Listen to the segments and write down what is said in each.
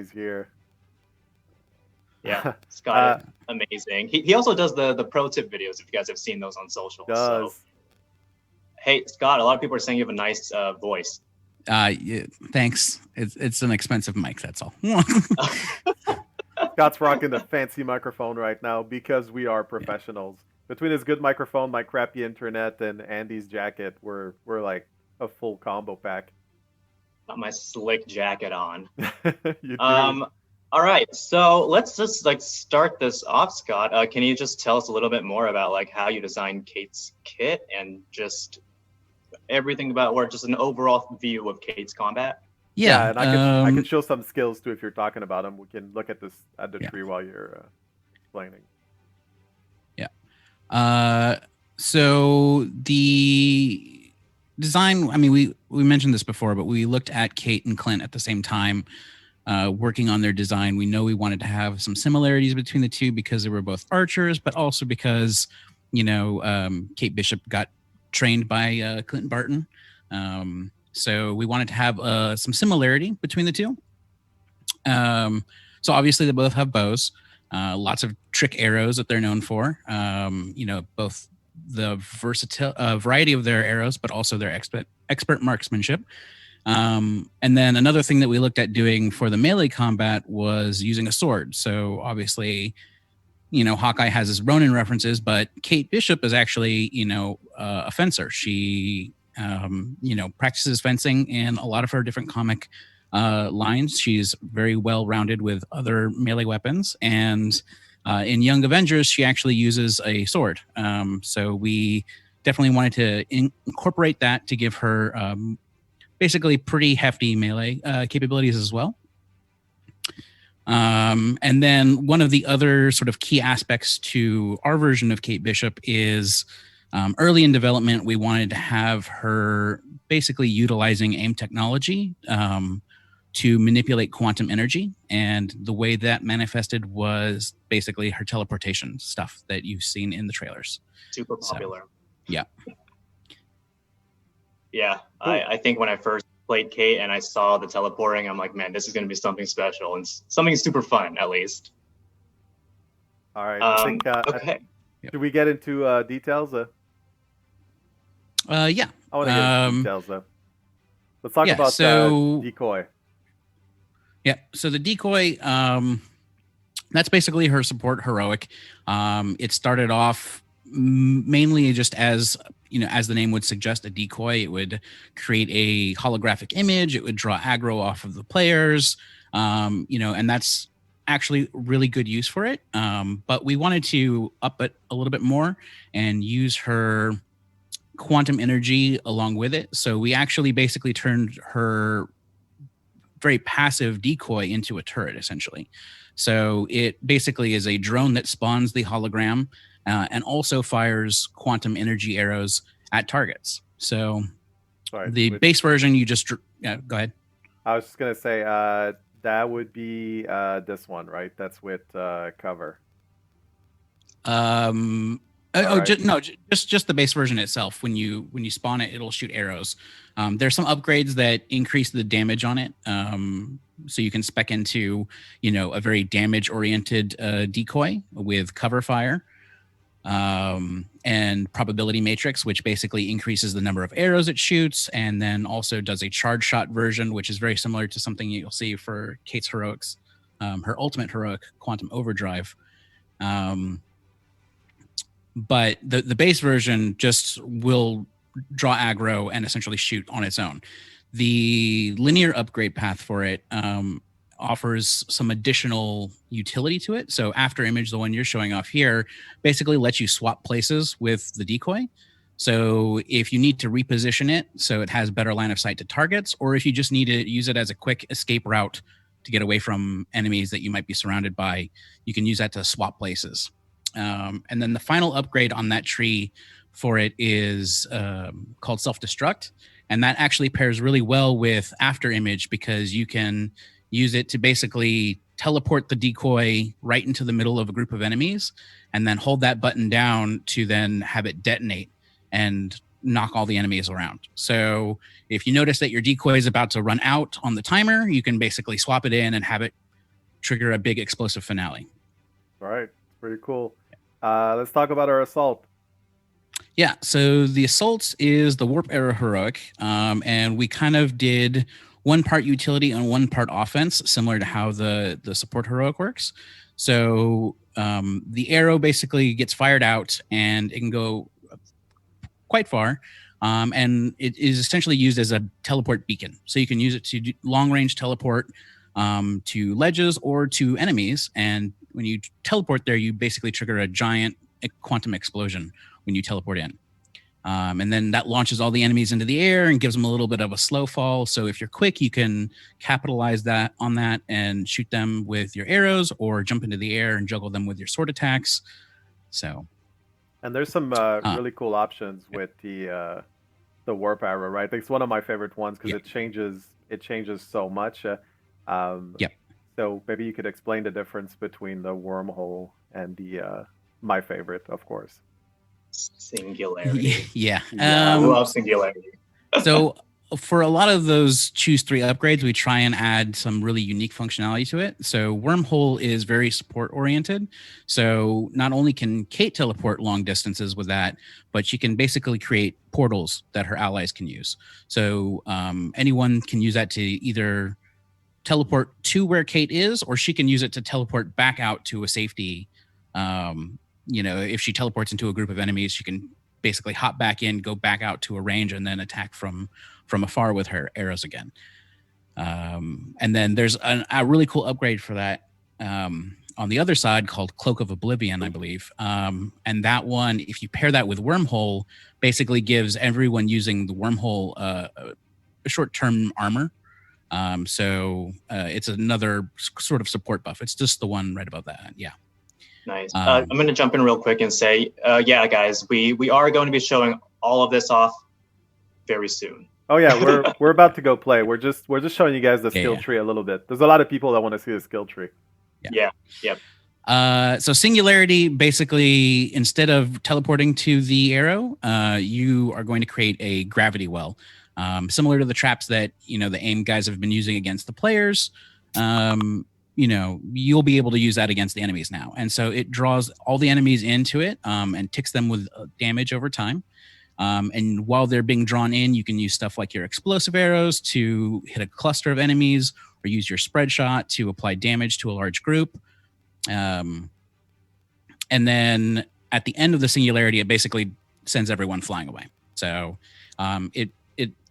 he's here. Yeah, Scott is amazing. He also does the pro tip videos, if you guys have seen those on social. Does. So, hey, Scott, a lot of people are saying you have a nice voice. Yeah, thanks. It's an expensive mic, that's all. Scott's rocking the fancy microphone right now because we are professionals. Between his good microphone, my crappy internet, and Andy's jacket, we're like a full combo pack. Got my slick jacket on. You do. All right, so let's just start this off, Scott. Can you just tell us a little bit more about how you designed Kate's kit and just everything about, or just an overall view of Kate's combat? Yeah, and I can show some skills too if you're talking about them. We can look at the tree while you're explaining. Yeah. So the design, I mean, we mentioned this before, but we looked at Kate and Clint at the same time, working on their design. We know we wanted to have some similarities between the two because they were both archers, but also because, Kate Bishop got trained by Clint Barton. So we wanted to have some similarity between the two. So obviously they both have bows, lots of trick arrows that they're known for. Both the variety of their arrows, but also their expert marksmanship. And then another thing that we looked at doing for the melee combat was using a sword. So obviously, Hawkeye has his Ronin references, but Kate Bishop is actually, a fencer. She, practices fencing in a lot of her different comic lines. She's very well rounded with other melee weapons. And in Young Avengers, she actually uses a sword. So we definitely wanted to incorporate that to give her basically pretty hefty melee capabilities as well. And then one of the other sort of key aspects to our version of Kate Bishop is early in development, we wanted to have her basically utilizing AIM technology to manipulate quantum energy. And the way that manifested was basically her teleportation stuff that you've seen in the trailers. Super popular. So, yeah. Yeah, I think when I first played Kate and I saw the teleporting, I'm like, man, this is going to be something special and something super fun, at least. All right. I think, okay. Should we get into details? Yeah. I want to get into details, though. Let's talk about decoy. Yeah. So the decoy, that's basically her support heroic. It started off mainly just as the name would suggest, a decoy. It would create a holographic image. It would draw aggro off of the players, and that's actually really good use for it. But we wanted to up it a little bit more and use her quantum energy along with it. So we actually basically turned her very passive decoy into a turret, essentially. So it basically is a drone that spawns the hologram and also fires quantum energy arrows at targets. So the base version, you just... Yeah, go ahead. I was just going to say, that would be this one, right? That's with cover. Just the base version itself. When you spawn it, it'll shoot arrows. There's some upgrades that increase the damage on it. So you can spec into, a very damage-oriented decoy with cover fire. And probability matrix, which basically increases the number of arrows it shoots, and then also does a charge shot version, which is very similar to something you'll see for Kate's heroics, her ultimate heroic, Quantum Overdrive. But the base version just will draw aggro and essentially shoot on its own. The linear upgrade path for it offers some additional utility to it. So After Image, the one you're showing off here, basically lets you swap places with the decoy. So if you need to reposition it so it has better line of sight to targets, or if you just need to use it as a quick escape route to get away from enemies that you might be surrounded by, you can use that to swap places. And then the final upgrade on that tree for it is called Self-Destruct. And that actually pairs really well with After Image because you can use it to basically teleport the decoy right into the middle of a group of enemies and then hold that button down to then have it detonate and knock all the enemies around. So if you notice that your decoy is about to run out on the timer, you can basically swap it in and have it trigger a big explosive finale. All right, pretty cool. Let's talk about our assault. Yeah, so the assault is the warp arrow heroic, and we kind of did one part utility and one part offense, similar to how the support heroic works. So the arrow basically gets fired out, and it can go quite far, and it is essentially used as a teleport beacon. So you can use it to do long range teleport to ledges or to enemies, and when you teleport there, you basically trigger a giant quantum explosion when you teleport in. And then that launches all the enemies into the air and gives them a little bit of a slow fall. So if you're quick, you can capitalize on that and shoot them with your arrows, or jump into the air and juggle them with your sword attacks. So, and there's some really cool options with the warp arrow, right? I think it's one of my favorite ones because it changes so much. Yep. So maybe you could explain the difference between the wormhole and the my favorite, of course. Singularity. Yeah. I love Singularity. So for a lot of those choose 3 upgrades, we try and add some really unique functionality to it. So Wormhole is very support oriented. So not only can Kate teleport long distances with that, but she can basically create portals that her allies can use. So anyone can use that to either teleport to where Kate is, or she can use it to teleport back out to a safety. If she teleports into a group of enemies, she can basically hop back in, go back out to a range, and then attack from afar with her arrows again. And then there's a really cool upgrade for that on the other side called Cloak of Oblivion, I believe. And that one, if you pair that with Wormhole, basically gives everyone using the Wormhole a short-term armor. So it's another sort of support buff. It's just the one right above that. Yeah. Nice. I'm going to jump in real quick and say, yeah, guys, we are going to be showing all of this off very soon. Oh yeah, we're about to go play. We're just showing you guys the skill tree a little bit. There's a lot of people that want to see the skill tree. Yeah. Yep. So Singularity, basically, instead of teleporting to the arrow, you are going to create a gravity well, similar to the traps that the AIM guys have been using against the players. You'll be able to use that against the enemies now. And so it draws all the enemies into it and ticks them with damage over time. And while they're being drawn in, you can use stuff like your explosive arrows to hit a cluster of enemies, or use your spread shot to apply damage to a large group. And then at the end of the Singularity, it basically sends everyone flying away. So it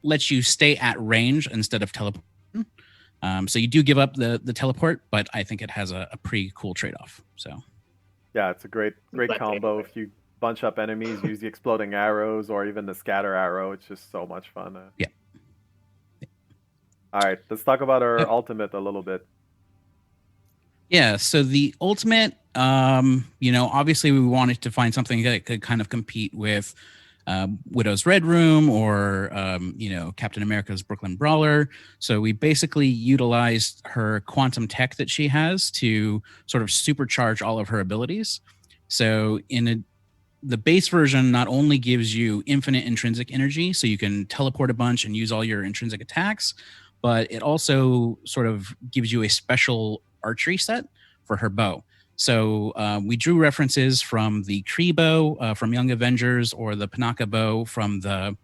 lets you stay at range instead of teleport. So you do give up the teleport, but I think it has a pretty cool trade-off. So yeah, it's a great combo. If you bunch up enemies, use the exploding arrows or even the scatter arrow, it's just so much fun. Yeah. All right, let's talk about our ultimate a little bit. Yeah, so the ultimate, obviously we wanted to find something that could kind of compete with Widow's Red Room or Captain America's Brooklyn Brawler. So we basically utilized her quantum tech that she has to sort of supercharge all of her abilities. So the base version not only gives you infinite intrinsic energy, so you can teleport a bunch and use all your intrinsic attacks, but it also sort of gives you a special archery set for her bow. So we drew references from the Kree bow from Young Avengers, or the Panaka bow from the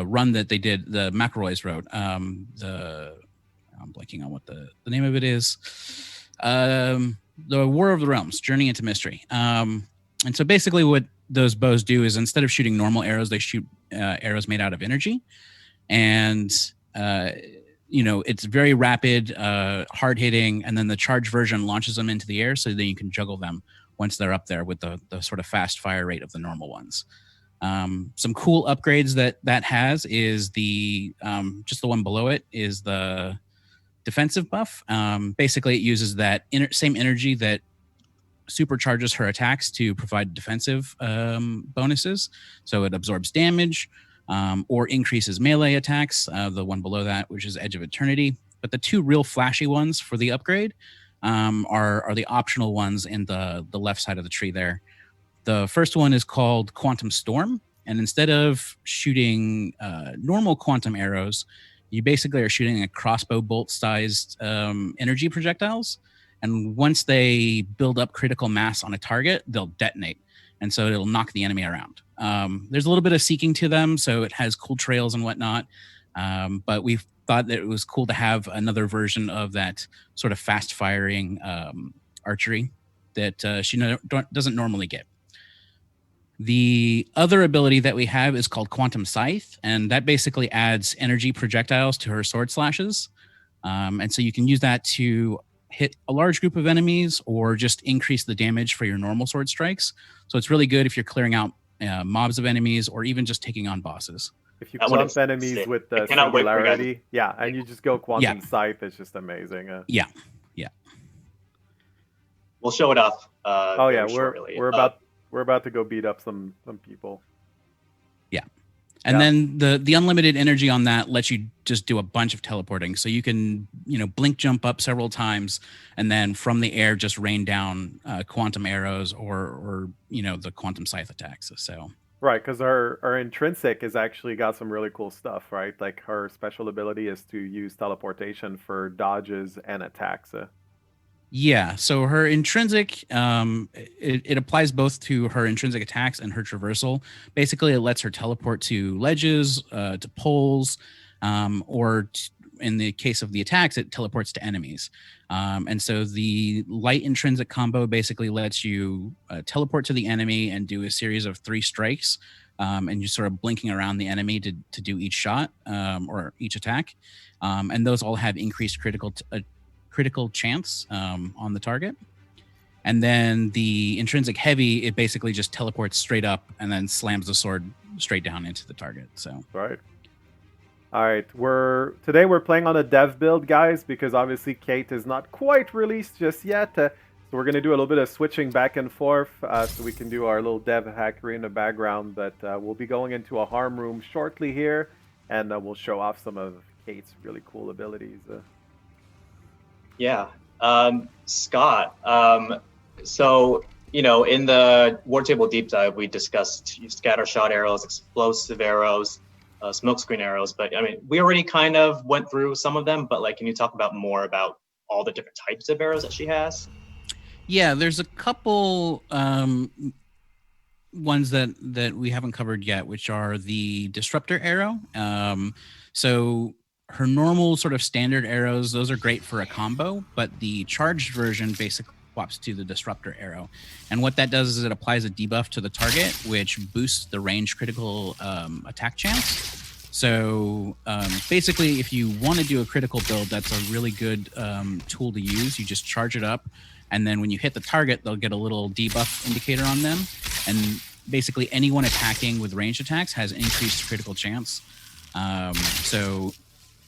run that they did, the McElroys wrote. I'm blanking on what the name of it is. The War of the Realms, Journey into Mystery. And so basically what those bows do is, instead of shooting normal arrows, they shoot arrows made out of energy. And it's very rapid, hard hitting, and then the charge version launches them into the air, so then you can juggle them once they're up there with the sort of fast fire rate of the normal ones. Some cool upgrades that has is the just the one below it is the defensive buff. Basically, it uses that same energy that supercharges her attacks to provide defensive bonuses. So it absorbs damage. Or increases melee attacks, the one below that, which is Edge of Eternity. But the two real flashy ones for the upgrade are the optional ones in the left side of the tree there. The first one is called Quantum Storm, and instead of shooting normal quantum arrows, You basically are shooting a crossbow bolt sized energy projectiles. And once they build up critical mass on a target, they'll detonate. And so it'll knock the enemy around. There's a little bit of seeking to them, so it has cool trails and whatnot. But we thought that it was cool to have another version of that sort of fast firing archery that she doesn't normally get. The other ability that we have is called Quantum Scythe, and that basically adds energy projectiles to her sword slashes. And so you can use that to hit a large group of enemies or just increase the damage for your normal sword strikes. So it's really good if you're clearing out mobs of enemies or even just taking on bosses. If you clump enemies with the singularity, yeah, and you just go Quantum Scythe, it's just amazing. Yeah. We'll show it off. We're about to go beat up some people. Yeah. And then the unlimited energy on that lets you just do a bunch of teleporting. So you can, blink jump up several times and then from the air just rain down quantum arrows or the quantum scythe attacks. So right, because our intrinsic has actually got some really cool stuff, right? Like her special ability is to use teleportation for dodges and attacks. Yeah, so her intrinsic, it applies both to her intrinsic attacks and her traversal. Basically, it lets her teleport to ledges, to poles, or in the case of the attacks, it teleports to enemies. And so the light intrinsic combo basically lets you teleport to the enemy and do a series of 3 strikes, and you're sort of blinking around the enemy to do each shot or each attack. And those all have increased critical chance on the target. And then the intrinsic heavy, it basically just teleports straight up and then slams the sword straight down into the target. So right. All right, today we're playing on a dev build, guys, because obviously Kate is not quite released just yet. So we're going to do a little bit of switching back and forth so we can do our little dev hackery in the background. But we'll be going into a harm room shortly here, and we'll show off some of Kate's really cool abilities. Yeah. Scott, so, in the War Table Deep Dive, we discussed scatter shot arrows, explosive arrows, smokescreen arrows. But, we already kind of went through some of them. But, can you talk more about all the different types of arrows that she has? Yeah, there's a couple ones that we haven't covered yet, which are the disruptor arrow. So her normal sort of standard arrows, those are great for a combo, but the charged version basically swaps to the disruptor arrow. And what that does is it applies a debuff to the target, which boosts the range critical attack chance. So basically, if you want to do a critical build, that's a really good tool to use. You just charge it up, and then when you hit the target, they'll get a little debuff indicator on them. And basically, anyone attacking with ranged attacks has increased critical chance. So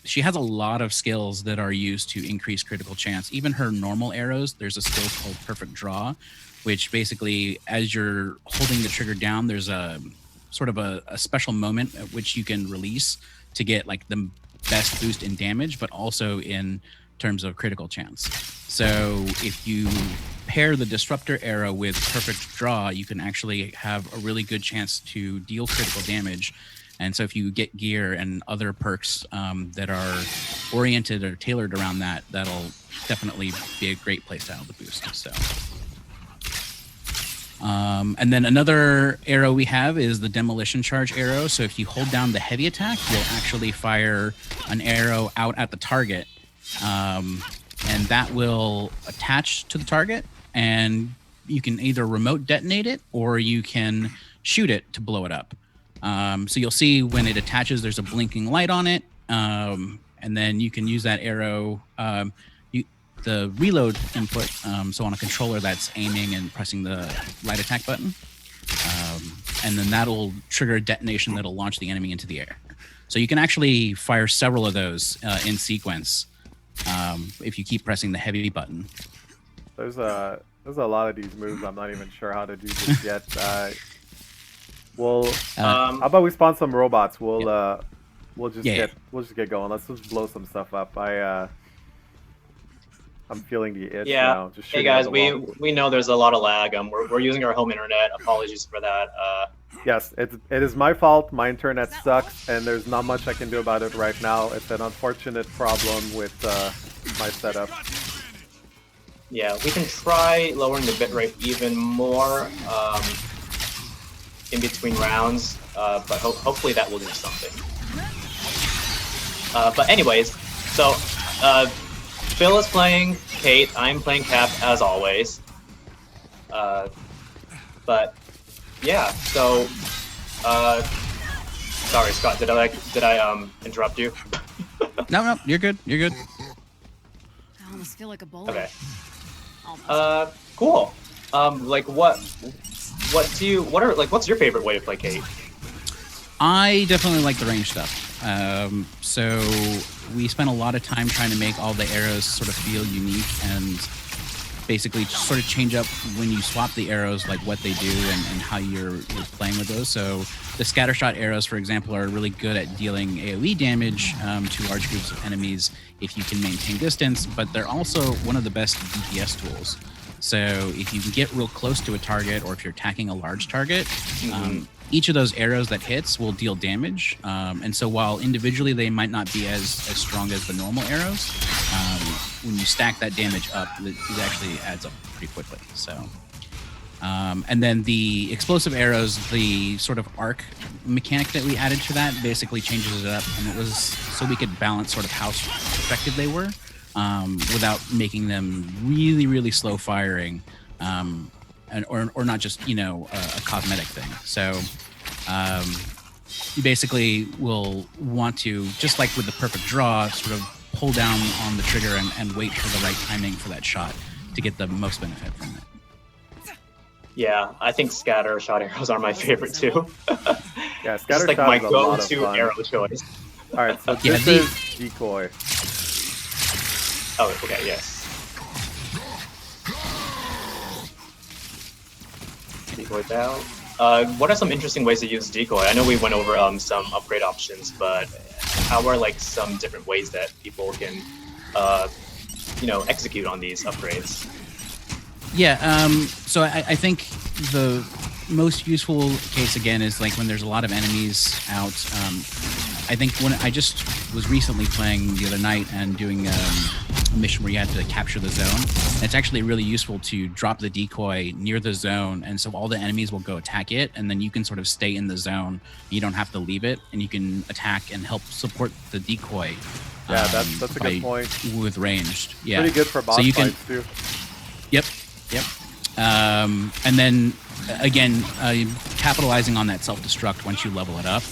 she has a lot of skills that are used to increase critical chance. Even her normal arrows, there's a skill called Perfect Draw, which basically, as you're holding the trigger down, there's a sort of a special moment at which you can release to get the best boost in damage, but also in terms of critical chance. So if you pair the disruptor arrow with Perfect Draw, you can actually have a really good chance to deal critical damage. And so if you get gear and other perks that are oriented or tailored around that, that'll definitely be a great place to have the boost. So, and then another arrow we have is the demolition charge arrow. So if you hold down the heavy attack, you'll actually fire an arrow out at the target. And that will attach to the target, and you can either remote detonate it or you can shoot it to blow it up. So you'll see when it attaches, there's a blinking light on it. And then you can use that arrow, the reload input. So on a controller that's aiming and pressing the light attack button. And then that'll trigger a detonation that'll launch the enemy into the air. So you can actually fire several of those in sequence if you keep pressing the heavy button. There's a lot of these moves I'm not even sure how to do this yet. How about we spawn some robots? We'll just get going. Let's just blow some stuff up. I'm feeling the itch now. Just hey guys, we know there's a lot of lag. We're using our home internet. Apologies for that. Yes, it is my fault. My internet sucks, and there's not much I can do about it right now. It's an unfortunate problem with my setup. Yeah, we can try lowering the bitrate even more in between rounds, but hopefully that will do something. But anyways, so Phil is playing Kate. I'm playing Cap as always. But yeah, so sorry, Scott. Did I interrupt you? No, you're good. You're good. I almost feel like a bully. Okay. Almost. Cool. Like what's your favorite way to play Kate? I definitely like the range stuff. So we spent a lot of time trying to make all the arrows sort of feel unique and basically sort of change up when you swap the arrows, like what they do and how you're playing with those. So the scattershot arrows, for example, are really good at dealing AoE damage to large groups of enemies if you can maintain distance, but they're also one of the best DPS tools. So if you can get real close to a target or if you're attacking a large target, each of those arrows that hits will deal damage. And so while individually they might not be as strong as the normal arrows, when you stack that damage up, it actually adds up pretty quickly. So, and then the explosive arrows, the sort of arc mechanic that we added to that basically changes it up. And it was so we could balance sort of how effective they were without making them really, really slow firing. Or not just, a cosmetic thing. So you basically will want to, just like with the perfect draw, sort of pull down on the trigger and wait for the right timing for that shot to get the most benefit from it. Yeah, I think scatter shot arrows are my favorite too. Yeah, scatter It's like shot my is a lot of go-to fun. arrow choice. All right, so Yeah, this is decoy. Oh, okay, yes. Decoy down. What are some interesting ways to use decoy? I know we went over some upgrade options, but how are like some different ways that people can, execute on these upgrades? Yeah, so I think the most useful case again is like when there's a lot of enemies out. I think when I just was recently playing the other night and doing a mission where you had to capture the zone, and it's actually really useful to drop the decoy near the zone, and so all the enemies will go attack it, and then you can sort of stay in the zone. You don't have to leave it, and you can attack and help support the decoy. Yeah, that's a good point. With ranged, yeah, Pretty good for boss so you fights too. Yep. And then again, capitalizing on that self-destruct once you level it up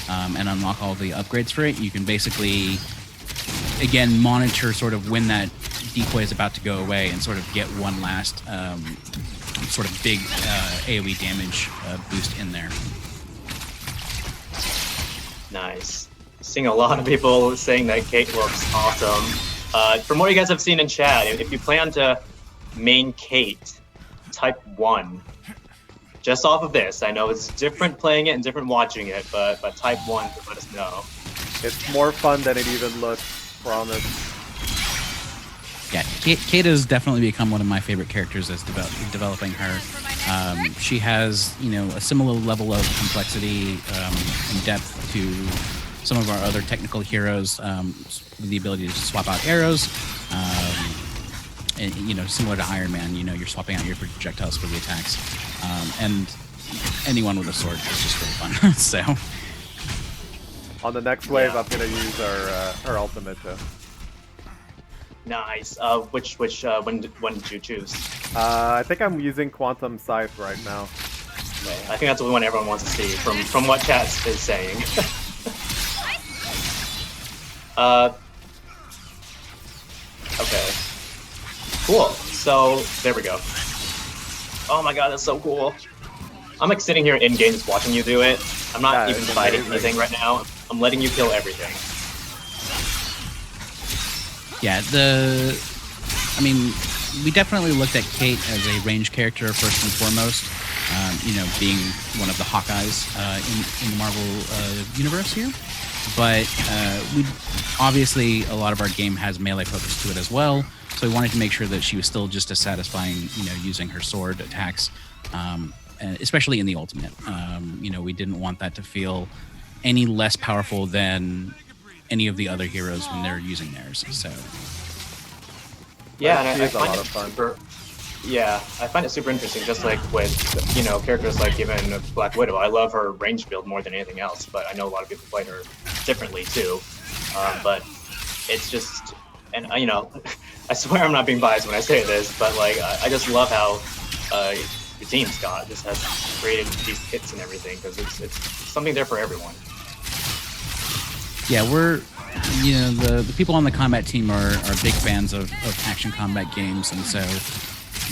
and unlock all the upgrades for it, you can basically, again, monitor sort of when that decoy is about to go away and sort of get one last sort of big AoE damage boost in there. Nice. Seeing a lot of people saying that Kate looks awesome. From what you guys have seen in chat, if you plan to main Kate, type 1. Just off of this, I know it's different playing it and different watching it, but type 1 to let us know. It's more fun than it even looks, promise. Yeah, Kate has definitely become one of my favorite characters as developing her. She has, a similar level of complexity and depth to some of our other technical heroes, with the ability to swap out arrows. And, similar to Iron Man, you're swapping out your projectiles for the attacks. And anyone with a sword is just really fun. So On the next wave, Yeah. I'm gonna use her ultimate. Nice. Which when did you choose? I think I'm using Quantum Scythe right now. Okay, I think that's the one everyone wants to see from what chat is saying. Okay. Cool. So there we go. Oh my god, that's so cool. I'm like sitting here in game just watching you do it. I'm not Yeah, even it's fighting amazing. anything right now. I'm letting you kill everything. yeah, we definitely looked at Kate as a range character first and foremost. Being one of the Hawkeyes in the Marvel universe here. But we obviously a lot of our game has melee focus to it as well. So we wanted to make sure that she was still just as satisfying, using her sword attacks. especially in the ultimate. We didn't want that to feel any less powerful than any of the other heroes when they're using theirs. So yeah, and I It's a find lot it of fun. super. Yeah, I find it super interesting. Just like with characters like even Black Widow, I love her range build more than anything else. But I know a lot of people play her differently too. But it's just, and I swear I'm not being biased when I say this, but like I just love how the team Scott just has created these kits and everything because it's something there for everyone. yeah, we're the people on the combat team are big fans of action combat games, and so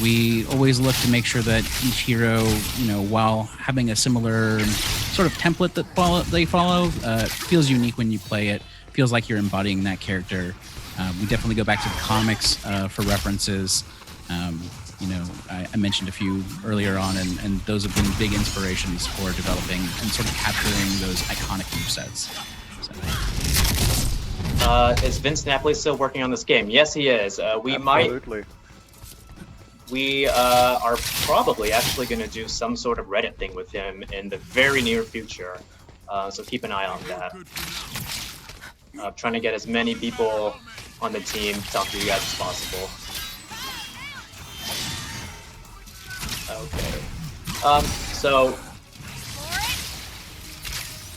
we always look to make sure that each hero, while having a similar sort of template that they follow, feels unique when you play it. Feels like you're embodying that character. We definitely go back to the comics for references. I mentioned a few earlier on, and those have been big inspirations for developing and sort of capturing those iconic movesets. Is Vince Napoli still working on this game? Yes, he is. Absolutely. We are probably actually going to do some sort of Reddit thing with him in the very near future. So keep an eye on that. Trying to get as many people on the team to talk to you guys as possible. Okay. So.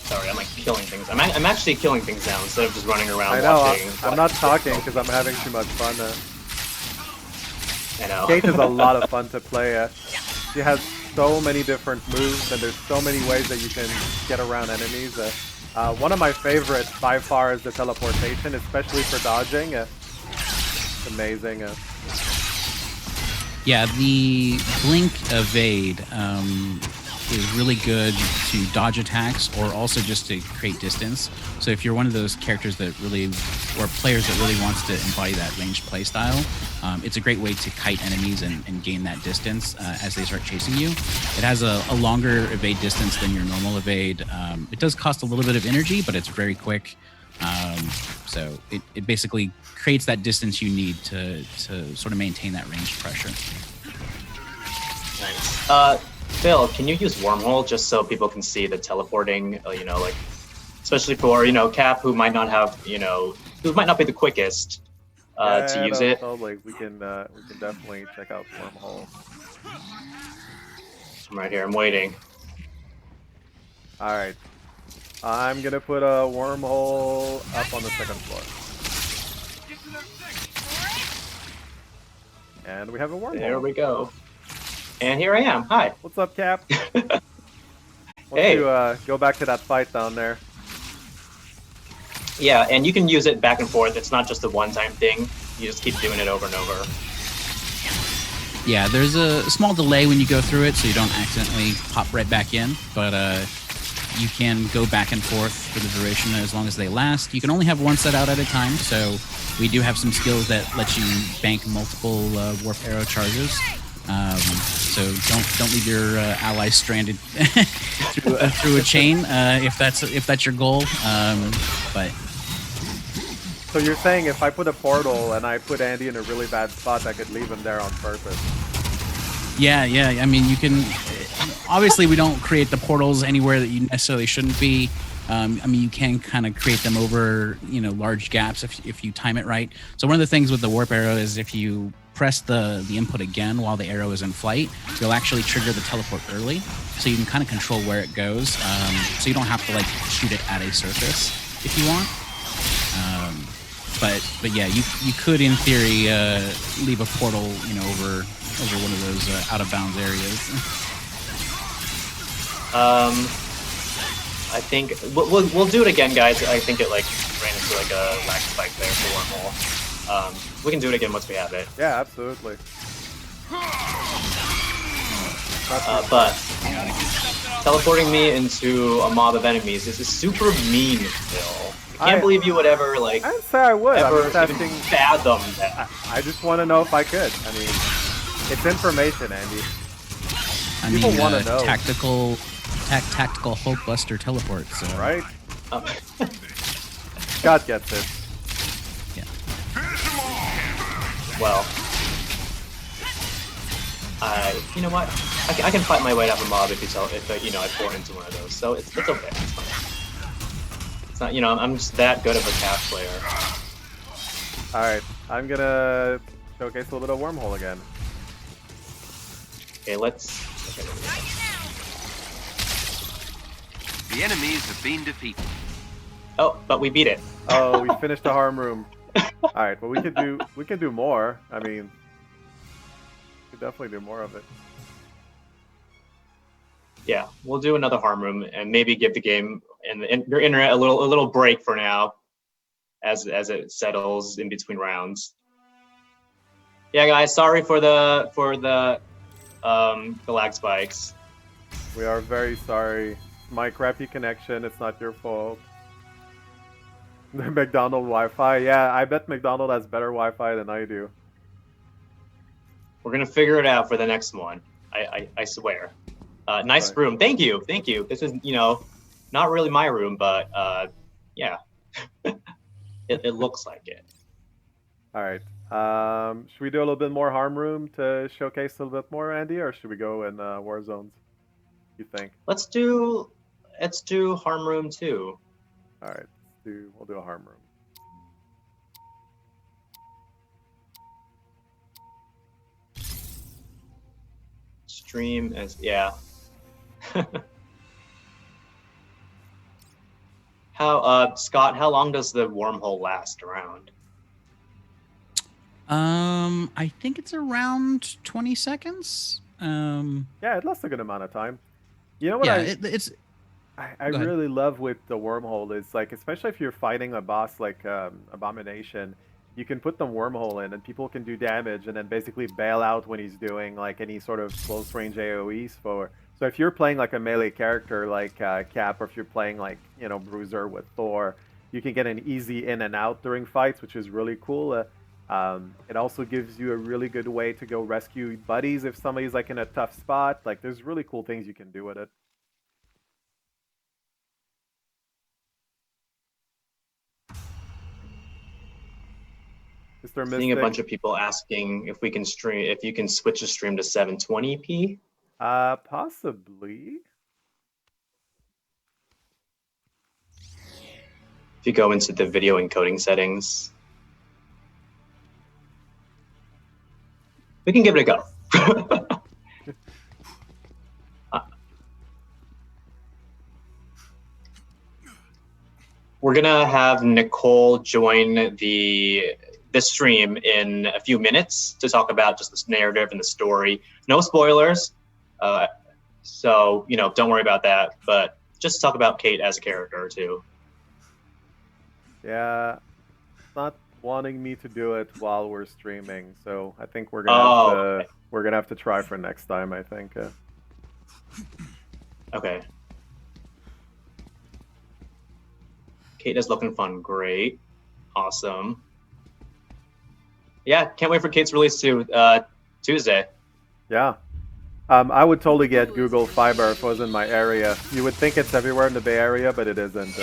Sorry, I'm like killing things. I'm actually killing things now instead of just running around I know. watching. I'm not talking because I'm having too much fun. I know. Kate is a lot of fun to play. She has so many different moves, and there's so many ways that you can get around enemies. One of my favorites by far is the teleportation, especially for dodging. It's amazing. Yeah, the blink evade is really good to dodge attacks or also just to create distance. So if you're one of those characters that really, or players that really wants to embody that ranged play style, it's a great way to kite enemies and gain that distance as they start chasing you. It has a longer evade distance than your normal evade. It does cost a little bit of energy, but it's very quick. So it basically creates that distance you need to sort of maintain that ranged pressure. Nice. Phil, can you use Wormhole just so people can see the teleporting, like, especially for, Cap, who might not have, who might not be the quickest to use it? Totally. We can definitely check out Wormhole. I'm right here, I'm waiting. Alright. I'm gonna put a wormhole up on the second floor. And we have a wormhole. There we go. And here I am. Hi. What's up, Cap? Hey. You go back to that fight down there. Yeah, and you can use it back and forth. It's not just a one-time thing. You just keep doing it over and over. Yeah, there's a small delay when you go through it, so you don't accidentally pop right back in, but you can go back and forth for the duration as long as they last. You can only have one set out at a time, so we do have some skills that let you bank multiple warp arrow charges. So don't leave your allies stranded through a chain if that's your goal. But So you're saying if I put a portal and I put Andy in a really bad spot, I could leave him there on purpose? yeah. I mean, you can. Obviously, we don't create the portals anywhere that you necessarily shouldn't be. I mean, you can kind of create them over, large gaps if you time it right. So one of the things with the warp arrow is if you press the input again while the arrow is in flight, you'll actually trigger the teleport early, so you can kind of control where it goes. So you don't have to shoot it at a surface if you want. But yeah, you could in theory leave a portal, over one of those out of bounds areas. I think we'll do it again, guys. I think it ran into a lag spike there for Wormhole. We can do it again once we have it. Yeah, absolutely. But teleporting me into a mob of enemies is super mean, Phil. I can't believe you would ever I didn't say I would. ever I'm just even asking. fathom that. I just want to know if I could. I mean, it's information, Andy. I People mean, wanna know. tactical Hulkbuster teleport. So. Right? Um, Scott gets it. well, You know what? I can fight my way out of a mob if you know I pour into one of those. So it's okay. It's fine. It's not, you know, I'm just that good of a cat player. All right, I'm gonna showcase a little bit of wormhole again. Okay, let's. Okay, The enemies have been defeated. oh, but we beat it. Oh, we finished the harm room. All right, well we can do more. I mean, we could definitely do more of it. Yeah, we'll do another harm room and maybe give the game and your internet a little break for now, as it settles in between rounds. Yeah, guys, sorry for the lag spikes. We are very sorry. My crappy connection. It's not your fault. The McDonald Wi-Fi. Yeah, I bet McDonald has better Wi-Fi than I do. We're gonna figure it out for the next one. I swear. Nice Right. room. Thank you. This is, you know, not really my room, but yeah, it looks like it. All right. Should we do a little bit more harm room to showcase a little bit more, Andy, or should we go in war zones? You think? Let's do harm room 2. All right. We'll do a harm room. Stream as yeah. Scott, how long does the wormhole last around? I think it's around 20 seconds. Yeah, it lasts a good amount of time. You know what? Yeah, I Go ahead. really love with the wormhole is like, especially if you're fighting a boss like Abomination, you can put the wormhole in and people can do damage and then basically bail out when he's doing like any sort of close range AoEs for. So if you're playing like a melee character like Cap, or if you're playing like, you know, Bruiser with Thor, you can get an easy in and out during fights, which is really cool. It also gives you a really good way to go rescue buddies if somebody's like in a tough spot. Like there's really cool things you can do with it. Mr. Seeing a Mystic. bunch of people asking if we can stream, if you can switch the stream to 720p. Possibly. If you go into the video encoding settings, we can give it a go. We're gonna have Nicole join the stream in a few minutes to talk about just this narrative and the story. No spoilers, so you know, don't worry about that. But just talk about Kate as a character too. Yeah, it's not wanting me to do it while we're streaming, so I think we're gonna have to try for next time. I think. Okay. Kate is looking fun. Great. Awesome. Yeah, can't wait for Kate's release too. Tuesday. Yeah. I would totally get Google Fiber if it was in my area. You would think it's everywhere in the Bay Area, but it isn't.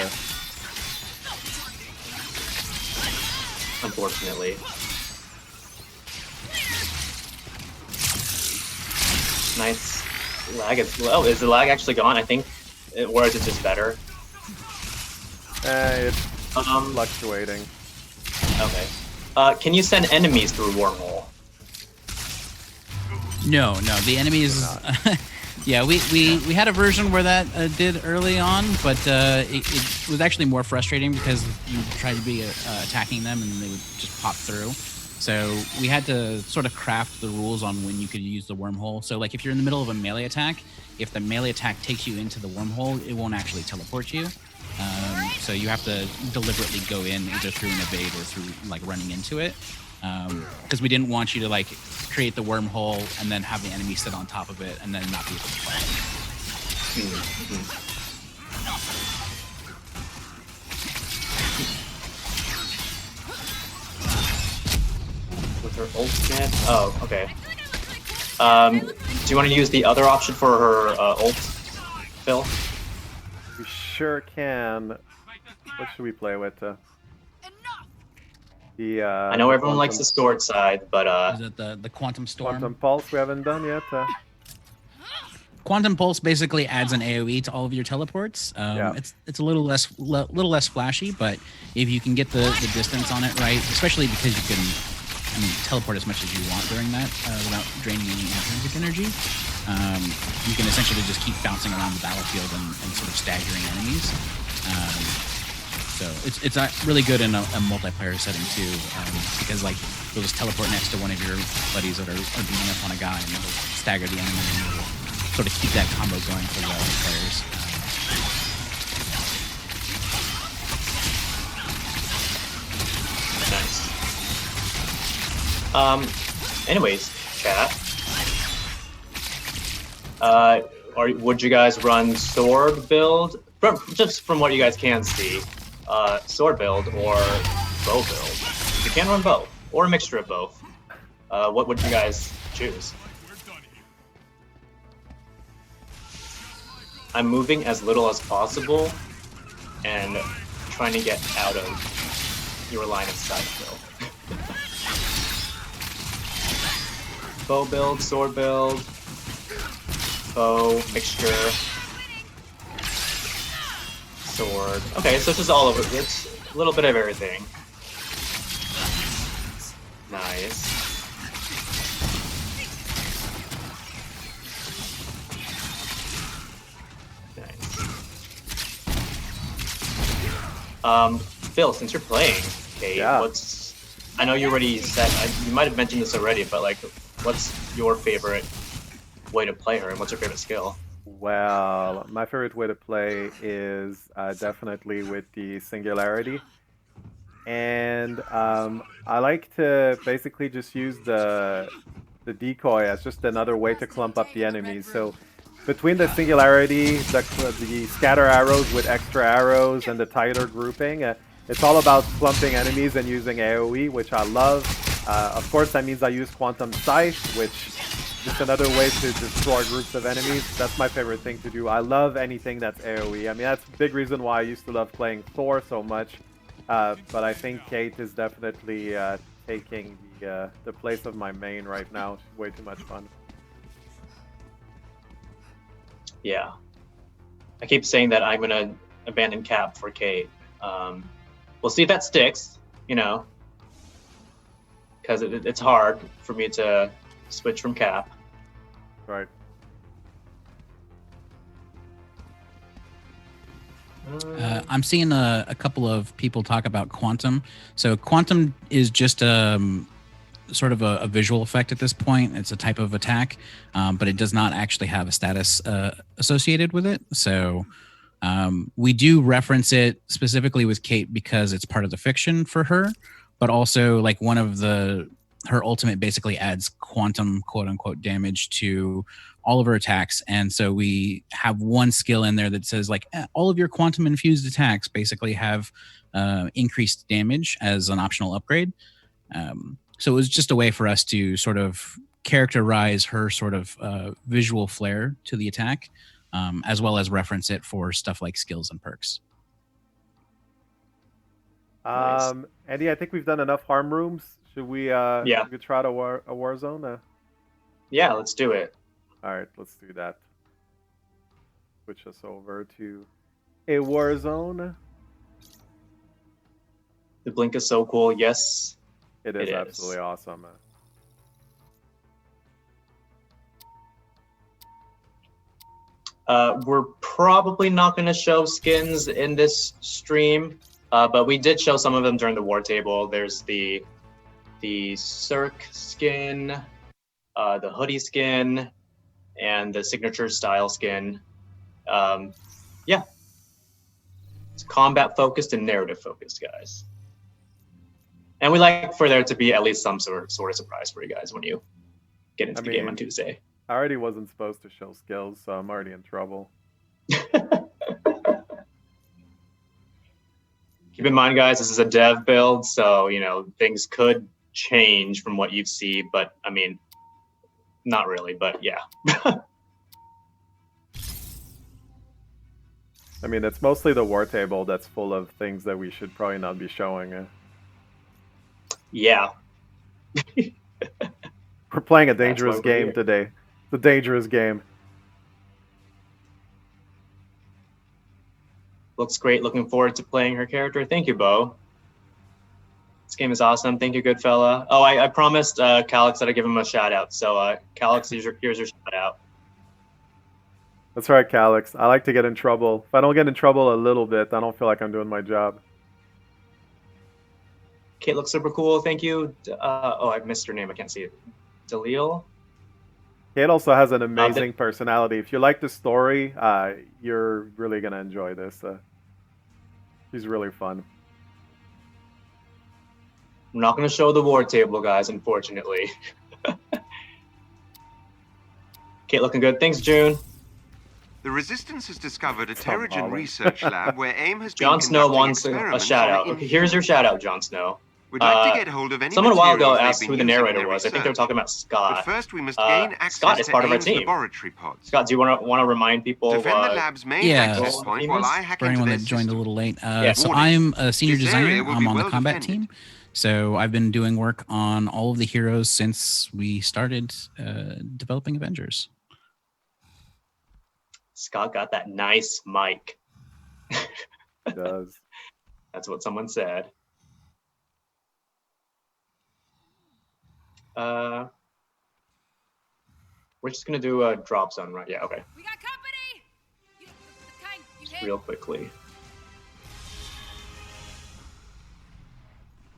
Unfortunately. Nice lag. Is the lag actually gone? I think. Or is it just better? It's fluctuating. Okay. Can you send enemies through wormhole? No, the enemies. Yeah, we had a version where that did early on, but it was actually more frustrating because you tried to be attacking them and they would just pop through. So we had to sort of craft the rules on when you could use the wormhole. So like if you're in the middle of a melee attack, if the melee attack takes you into the wormhole, it won't actually teleport you. So you have to deliberately go in either through an evade or through like running into it. Because we didn't want you to like create the wormhole and then have the enemy sit on top of it and then not be able to play. With her ultimate? Oh, okay. Do you want to use the other option for her ult, Phil? We sure can. What should we play with? The I know the everyone likes the sword side, but Is it the Quantum Storm? Quantum Pulse we haven't done yet. Quantum Pulse basically adds an AOE to all of your teleports. Yeah. It's a little less flashy, but if you can get the distance on it right, especially because you can, teleport as much as you want during that without draining any intrinsic energy, you can essentially just keep bouncing around the battlefield and sort of staggering enemies. So it's really good in a multiplayer setting too, because like you'll just teleport next to one of your buddies that are beating up on a guy, and it'll stagger the enemy, and it'll sort of keep that combo going for the other players. nice. Anyways, chat. Would you guys run sword build? Just from what you guys can see, sword build or bow build? You can run both, or a mixture of both. What would you guys choose? I'm moving as little as possible and trying to get out of your line of sight, Phil. Bow build, sword build, bow, mixture, sword. Okay, so it's just all over. It's a little bit of everything. Nice. Phil, since you're playing, Kate, Yeah. I know you already said, you might have mentioned this already, but like, what's your favorite way to play her, and what's your favorite skill? Well, my favorite way to play is definitely with the singularity. And I like to basically just use the decoy as just another way to clump up the enemies. So between the singularity, the scatter arrows with extra arrows, and the tighter grouping, it's all about clumping enemies and using AoE, which I love. Of course, that means I use Quantum Scythe, which is just another way to destroy groups of enemies. That's my favorite thing to do. I love anything that's AoE. I mean, that's a big reason why I used to love playing Thor so much. But I think Kate is definitely taking the place of my main right now. She's way too much fun. Yeah. I keep saying that I'm gonna abandon Cap for Kate. We'll see if that sticks, because it's hard for me to switch from Cap. Right. I'm seeing a couple of people talk about Quantum. So Quantum is just sort of a visual effect at this point. It's a type of attack, but it does not actually have a status associated with it. So we do reference it specifically with Kate because it's part of the fiction for her, but also like one of her ultimate basically adds quantum quote unquote damage to all of her attacks. And so we have one skill in there that says like all of your quantum infused attacks basically have increased damage as an optional upgrade. So it was just a way for us to sort of characterize her sort of visual flair to the attack, as well as reference it for stuff like skills and perks. Nice. Andy, I think we've done enough harm rooms. Should we should we try a war zone? Yeah, let's do it. All right, let's do that. Switch us over to a war zone. The blink is so cool. Yes, It is absolutely awesome. We're probably not going to show skins in this stream, but we did show some of them during the war table. There's the Cirque skin, the hoodie skin, and the signature style skin. Yeah, it's combat focused and narrative focused, guys. And we like for there to be at least some sort of surprise for you guys when you get into the game on Tuesday. I already wasn't supposed to show skills, so I'm already in trouble. Keep in mind, guys, this is a dev build, so things could change from what you see, but I mean, not really, but yeah. I mean, it's mostly the war table that's full of things that we should probably not be showing. Yeah. We're playing a That's why dangerous we're game here. today. It's a dangerous game. Looks great. Looking forward to playing her character. Thank you, Bo. This game is awesome. Thank you, good fella. Oh, I promised Calix that I'd give him a shout out. So, Calix, here's your shout out. That's right, Calix. I like to get in trouble. If I don't get in trouble a little bit, I don't feel like I'm doing my job. Kate looks super cool. Thank you. Oh, I missed her name. I can't see it. Dalil. Kate also has an amazing personality. If you like the story, you're really gonna enjoy this. She's really fun. I'm not going to show the war table, guys, unfortunately. Kate looking good. Thanks, June. The Resistance has discovered a Come Terrigen on. research lab where AIM has Jon been Snow conducting wants a experiments shout on out. Okay, here's your shout out, Jon Snow. We'd like to get hold of any Someone a while ago materials they've asked been who the using in narrator their was. I think they were research. talking about But Scott. first, we must gain access Scott is to part of our AIM's team. laboratory pods. Scott, do you want to remind people? Defend the lab's main Yeah. access Well, point famous? while I hack For into anyone their that joined a system. little late, Yeah. so Warning. I'm a senior This area designer. will I'm be on the well combat defended. team. So I've been doing work on all of the heroes since we started developing Avengers. Scott got that nice mic. It does. That's what someone said. We're just gonna do a drop zone, right? Yeah, okay. We got company. The kind you hate. Real quickly.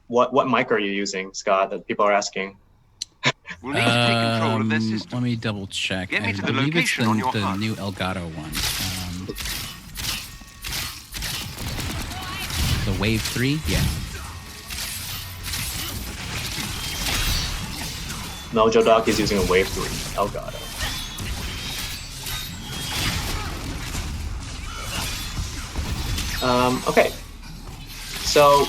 What mic are you using, Scott? That people are asking. We'll need to take control of their system. Let me double check. Get me I to the believe it's location on your the HUD. new Elgato one. The Wave 3? Yeah. Mojo Doc is using a Wave 3 Elgato. Okay. So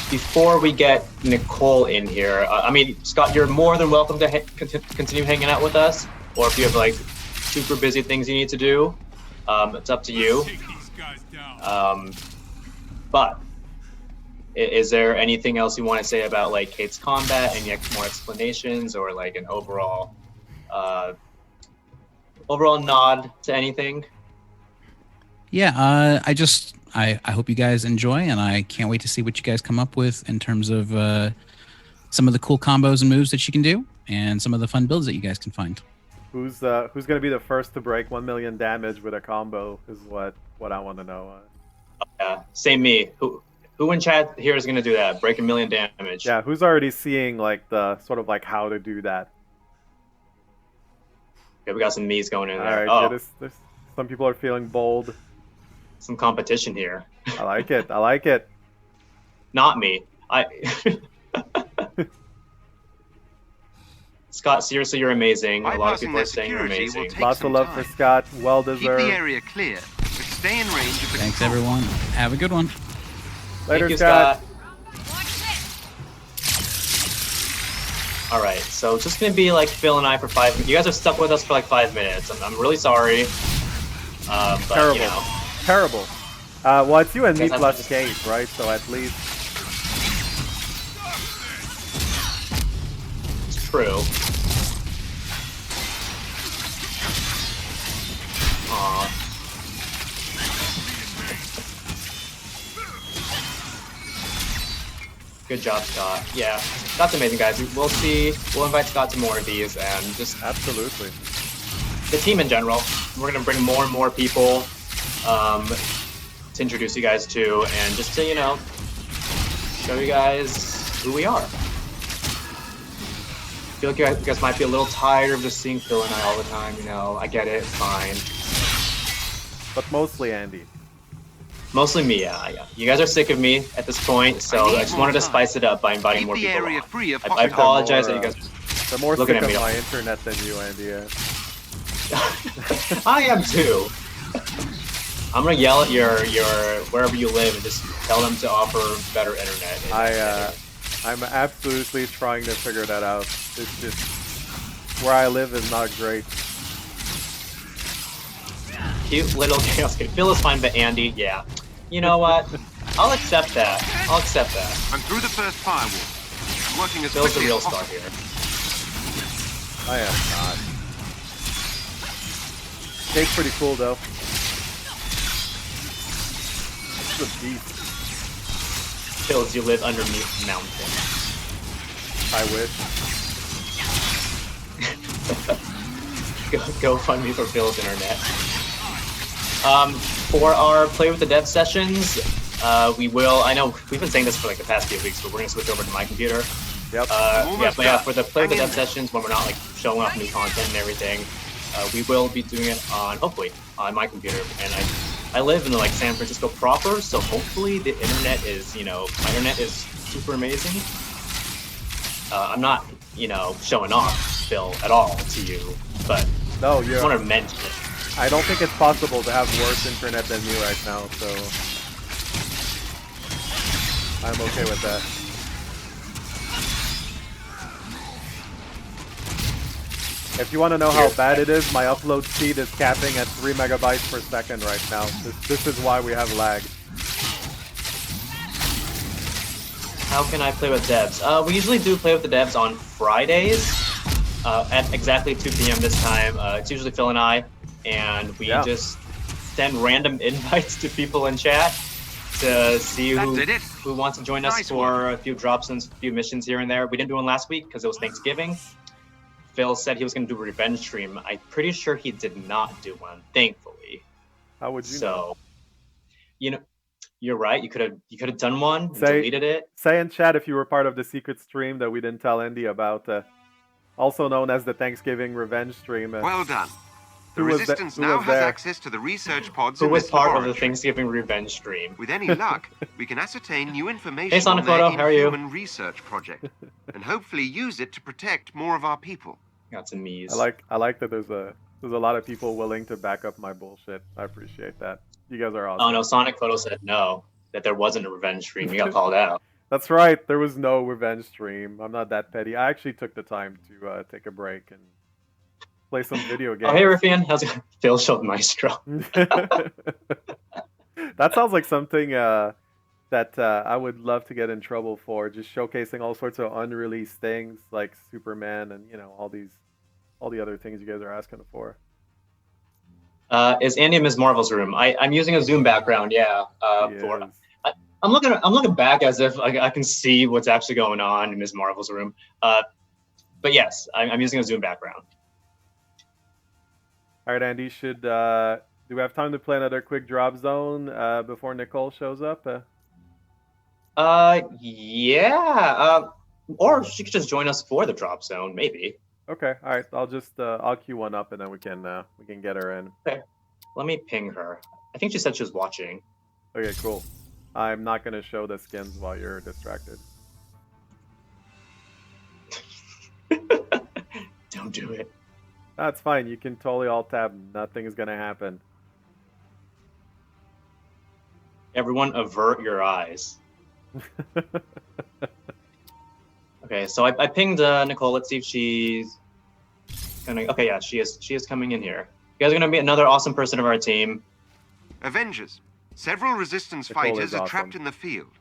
before we get Nicole in here, I mean, Scott, you're more than welcome to continue hanging out with us, or if you have like super busy things you need to do, it's up to you. But is there anything else you want to say about like Kate's combat? Any more explanations, or like an overall nod to anything? Yeah, I hope you guys enjoy, and I can't wait to see what you guys come up with in terms of some of the cool combos and moves that you can do, and some of the fun builds that you guys can find. Who's gonna be the first to break 1 million damage with a combo is what I want to know. Yeah, same me. Who in chat here is gonna do that? Break 1 million damage. Yeah, who's already seeing like the sort of like how to do that? Okay, we got some me's going in All there. right, Oh, there's some people are feeling bold. some competition here. I like it. I like it. Not me. Scott, seriously, you're amazing. A lot of Bypassing people their are saying you're security will amazing. take Lots of some love time. for Scott. Well Keep the deserved. area clear, but stay in range of the Thanks, control. everyone. Have a good one. Later, Thank you, Scott. Watch this. All right, so it's just gonna be like Phil and I for 5 minutes. You guys are stuck with us for like 5 minutes. I'm really sorry. But, Terrible. You know, Terrible. Well, it's you and me Guess plus that's- Kate, right? So at least it's true. Aw. Good job, Scott. Yeah, that's amazing, guys. We'll see. We'll invite Scott to more of these, and just absolutely. the team in general. We're gonna bring more and more people to introduce you guys to, and just to show you guys who we are. I feel like you guys might be a little tired of just seeing Phil and I all the time. I get it. It's fine. But mostly Andy. Mostly me, yeah. You guys are sick of me at this point, so I just wanted to spice it up by inviting Keep more the people area on. free of I hostile- apologize that you guys. They're more Looking sick at of me. my internet than you, Andy. I am too. I'm gonna yell at your wherever you live and just tell them to offer better internet. I'm absolutely trying to figure that out. It's just where I live is not great. Cute little chaos kid. Phil is fine, but Andy, yeah. You know what? I'll accept that. I'll accept that. I'm through the first firewall. I'm working as Phil's the quickly real as star possible. here. I am not. Kate's pretty cool though. This is a beast. Phil's, you live underneath mountain. I wish. Go fund me for Phil's internet. For our play with the dev sessions, we will. I know we've been saying this for like the past few weeks, but we're gonna switch over to my computer. Yep. For the play with the dev sessions, when we're not like showing off new content and everything, we will be doing it on hopefully on my computer. And I live in like San Francisco proper, so hopefully the internet is my internet is super amazing. I'm not showing off Phil at all to you, but No, I just want to mention it. I don't think it's possible to have worse internet than you right now, so I'm okay with that. If you want to know how bad it is, my upload speed is capping at 3 megabytes per second right now. This is why we have lag. How can I play with devs? We usually do play with the devs on Fridays at exactly 2 p.m. this time. It's usually Phil and I, and we just send random invites to people in chat to see who wants to join us for a few drops and a few missions here and there. We didn't do one last week because it was Thanksgiving. Phil said he was going to do a revenge stream. I'm pretty sure he did not do one, thankfully. How would you know? So, you're right. You could have done one and deleted it. Say in chat if you were part of the secret stream that we didn't tell Andy about, also known as the Thanksgiving revenge stream. Well done. The who was Resistance who now was has there? access to the research pods Who in was this part of the laboratory. Thanksgiving revenge stream? With any luck, we can ascertain new information Hey, on their Sonic, how are you? Inhuman research project, and hopefully use it to protect more of our people. Got some knees. I like that there's a lot of people willing to back up my bullshit. I appreciate that. You guys are awesome. Oh no, Sonic Photo said no, that there wasn't a revenge stream. He got called out. That's right. There was no revenge stream. I'm not that petty. I actually took the time to take a break and play some video games. Oh hey Riffian, how's it going? Phil showed Maestro. That sounds like something that I would love to get in trouble for. Just showcasing all sorts of unreleased things like Superman and all the other things you guys are asking for. Is Andy in Ms. Marvel's room? I'm using a Zoom background. Yeah. I'm looking back as if I can see what's actually going on in Ms. Marvel's room. But yes, I'm using a Zoom background. All right, Andy. Do we have time to play another quick drop zone before Nicole shows up? Yeah. Or she could just join us for the drop zone, maybe. Okay. All right. I'll queue one up and then we can get her in. Okay. Let me ping her. I think she said she was watching. Okay. Cool. I'm not gonna show the skins while you're distracted. Don't do it. That's fine. You can totally alt tab. Nothing is gonna happen. Everyone, avert your eyes. Okay, so I pinged Nicole. Let's see if she's gonna. Okay, yeah, she is. She is coming in here. You guys are gonna meet another awesome person of our team. Avengers. Several Resistance Nicole fighters is are awesome. trapped in the field.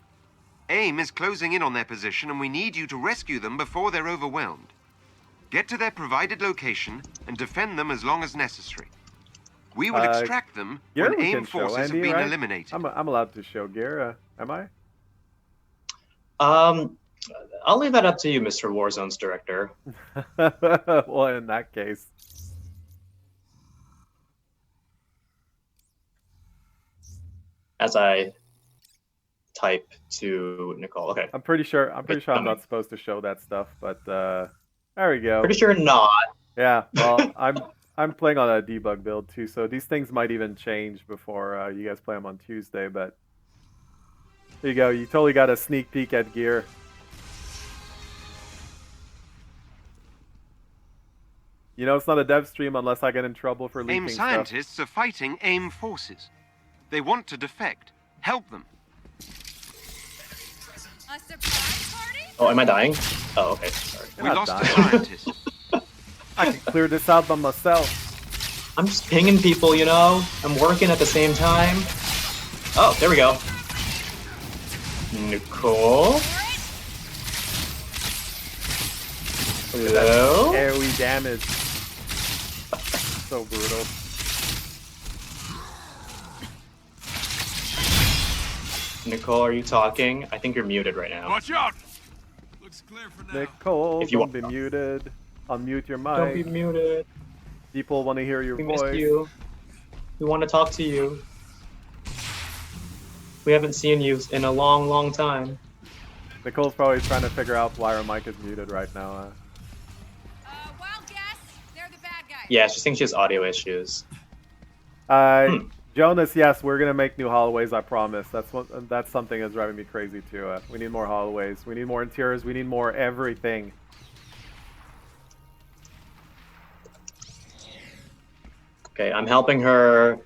AIM is closing in on their position, and we need you to rescue them before they're overwhelmed. Get to their provided location and defend them as long as necessary. We will extract them Gear when we AIM can show, forces Andy, have been right? eliminated. I'm allowed to show gear. Am I? I'll leave that up to you, Mr. Warzone's director. Well, in that case. As I type to Nicole. Okay. I'm pretty sure I'm not supposed to show that stuff, but there we go. Pretty sure not. Yeah, well, I'm playing on a debug build too, so these things might even change before you guys play them on Tuesday, but there you go. You totally got a sneak peek at gear. It's not a dev stream unless I get in trouble for leaking AIM stuff. scientists are fighting AIM forces. They want to defect. Help them. A surprise party? Oh, am I dying? Oh, okay. Sorry. You're We not lost a dying. scientist. I can clear this out by myself. I'm just pinging people, I'm working at the same time. Oh, there we go. Nicole? Hello? AoE damage. So brutal. Nicole, are you talking? I think you're muted right now. Watch out! Looks clear for now. Nicole, If you don't want- be muted. Unmute your mic. Don't be muted. People want to hear your We voice. missed you. We want to talk to you. We haven't seen you in a long, long time. Nicole's probably trying to figure out why her mic is muted right now. Wild guess. They're the bad guys. Yeah, she thinks she has audio issues. Jonas, yes, we're gonna make new hallways. I promise. That's something that's driving me crazy too. We need more hallways. We need more interiors. We need more everything. Okay, I'm helping her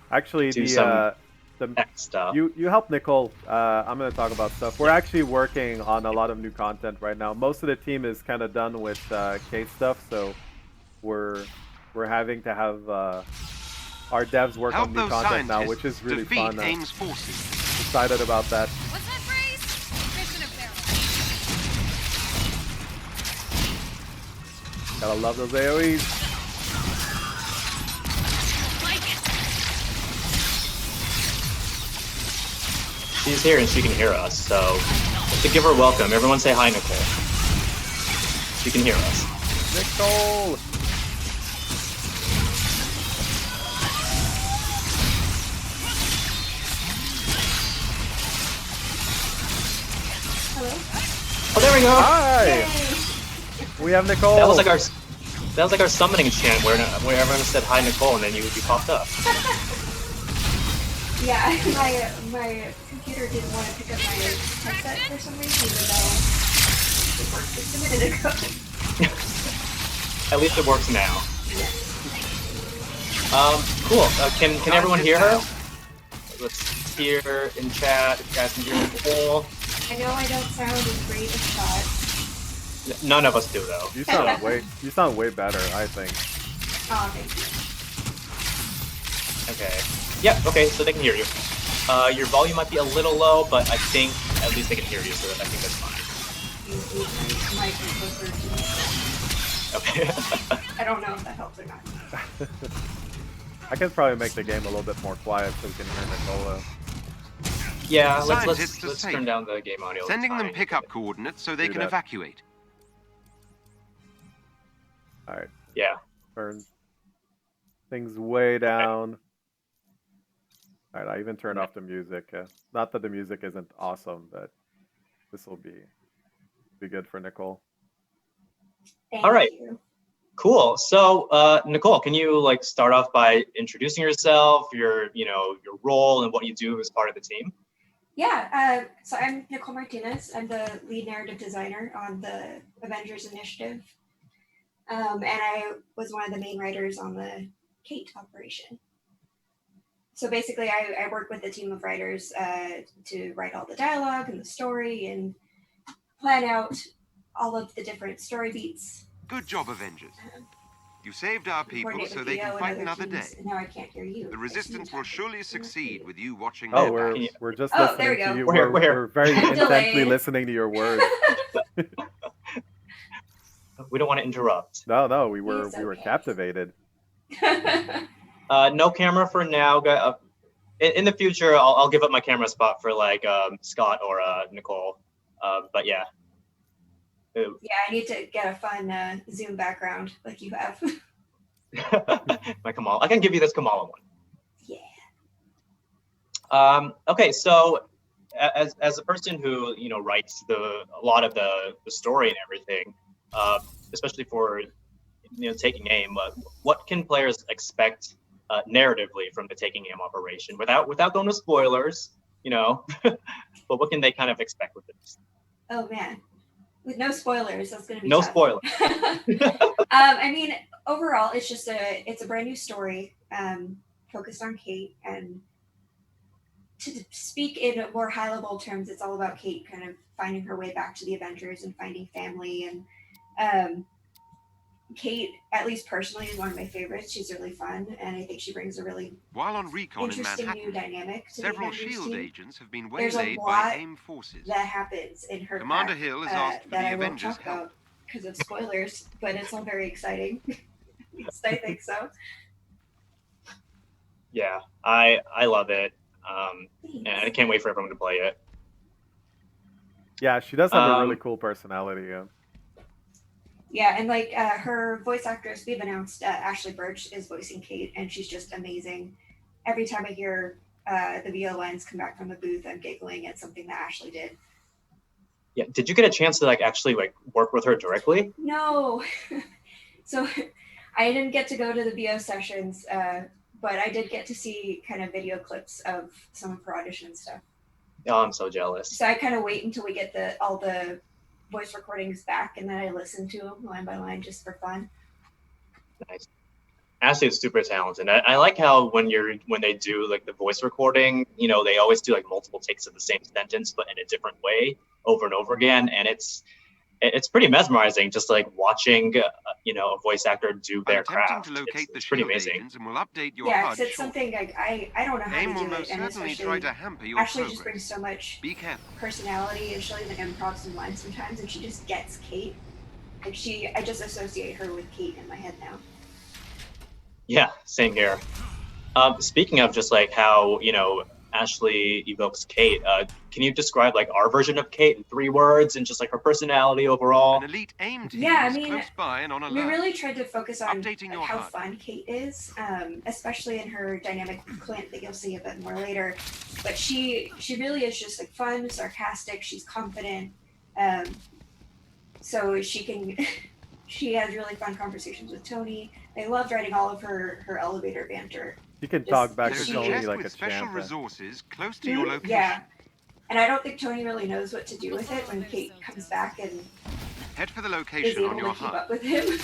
Actually, do the some tech stuff. you help Nicole. I'm gonna talk about stuff. We're actually working on a lot of new content right now. Most of the team is kind of done with Kate stuff, so we're having to have our devs work Help on new those content now, scientists which is really defeat fun. AIM's forces. Excited about that. What's that phrase? Fish in a barrel. Gotta love those AoEs. Like it. She's here and she can hear us, so to give her a welcome, everyone say hi, Nicole. She can hear us. Nicole. Hello? Oh, there we go. Hi. We have Nicole. That was like our summoning chant where everyone said hi, Nicole, and then you popped up. Yeah, my computer didn't want to pick up my headset for some reason, even though it worked just a minute ago. At least it works now. Cool. Can everyone hear her? Let's hear in chat if you guys can hear Nicole. I know I don't sound as great as Scott. None of us do though. You sound way better, I think. Oh, thank you. Okay. Yep. Okay. So they can hear you. Your volume might be a little low, but I think at least they can hear you, so I think that's fine. You move my mic closer to me. Okay. I don't know if that helps or not. I can probably make the game a little bit more quiet so we can hear Nicole. Yeah. Scientists are Let's safe. turn down the game audio. Sending them Fine. pickup coordinates so they Do can that. evacuate. Alright, Yeah. turn things way down. Alright, I even turned off the music. Not that the music isn't awesome, but this will be good for Nicole. Thank All right. you. Cool. So, Nicole, can you like start off by introducing yourself, your role, and what you do as part of the team? Yeah, so I'm Nicole Martinez. I'm the lead narrative designer on the Avengers initiative. And I was one of the main writers on the Kate operation. So basically, I work with a team of writers to write all the dialogue and the story and plan out all of the different story beats. Good job, Avengers. You saved our people coordinate so with they Theo can and fight other another day. teams, and now I can't hear you. The I resistance see will you surely talking. succeed with you watching Oh, their we're backs. we're just Oh, listening there we to go. you. We're here, we're here. We're very intensely Delayed. listening to your words. We don't want to interrupt. No, we were It's okay. captivated. No camera for now. In the future, I'll give up my camera spot for like Scott or Nicole. But yeah. Yeah, I need to get a fun Zoom background like you have. My Kamala. I can give you this Kamala one. Yeah. Okay, so as a person who writes a lot of the story and everything, especially for taking aim, what can players expect narratively from the taking aim operation without going to spoilers, but what can they kind of expect with this? Oh man, with no spoilers, that's gonna be No tough. spoilers. I mean, overall, it's a brand new story focused on Kate, and to speak in more high level terms, it's all about Kate kind of finding her way back to the Avengers and finding family, and Kate, at least personally, is one of my favorites. She's really fun, and I think she brings a really While on recon in interesting new Manhattan, dynamic to the several Avengers SHIELD team. agents have been There's a waylaid by lot AIM forces. that happens in her Commander pack, Hill has asked for that the I won't Avengers' talk help. about because of spoilers, but it's all very exciting. At least I think so. Yeah, I love it. And I Thanks. can't wait for everyone to play it. Yeah, she does have a really Um, cool personality. Yeah. Yeah, and like her voice actress, we've announced Ashley Birch is voicing Kate, and she's just amazing. Every time I hear the VO lines come back from the booth, I'm giggling at something that Ashley did. Yeah, did you get a chance to like actually like work with her directly? No, so I didn't get to go to the VO sessions, but I did get to see kind of video clips of some of her audition stuff. Oh, I'm so jealous. So I kind of wait until we get all the voice recordings back, and then I listen to them line by line just for fun. Nice. Ashley is super talented. I like how when they do like the voice recording, you know, they always do like multiple takes of the same sentence, but in a different way over and over again. And it's pretty mesmerizing, just like watching, you know, a voice actor do their I'm attempting craft. to locate the It's pretty SHIELD amazing. agents and will update your Yeah, HUD because it's shortly. something like I don't know how AIM to will do it, most and certainly try especially to hamper your Ashley progress. just brings so much Be careful. personality, and she'll even improv some lines sometimes, and she just gets Kate. Like I just associate her with Kate in my head now. Yeah, same here. Speaking of just like how, you know, Ashley evokes Kate, can you describe like our version of Kate in 3 words and just like her personality overall? An elite AIM team Yeah, I is mean, close by and on alert. We really tried to focus on Updating like, your how HUD. fun Kate is, especially in her dynamic with Clint that you'll see a bit more later. But she really is just like fun, sarcastic. She's confident, so she can. She has really fun conversations with Tony. I loved writing all of her elevator banter. You can Just- talk back There to is a Tony chest like with a special champ. resources close to your location. Yeah, and I don't think Tony really knows what to do with it when Kate comes back and Head for the is location on able your to keep HUD. up with him.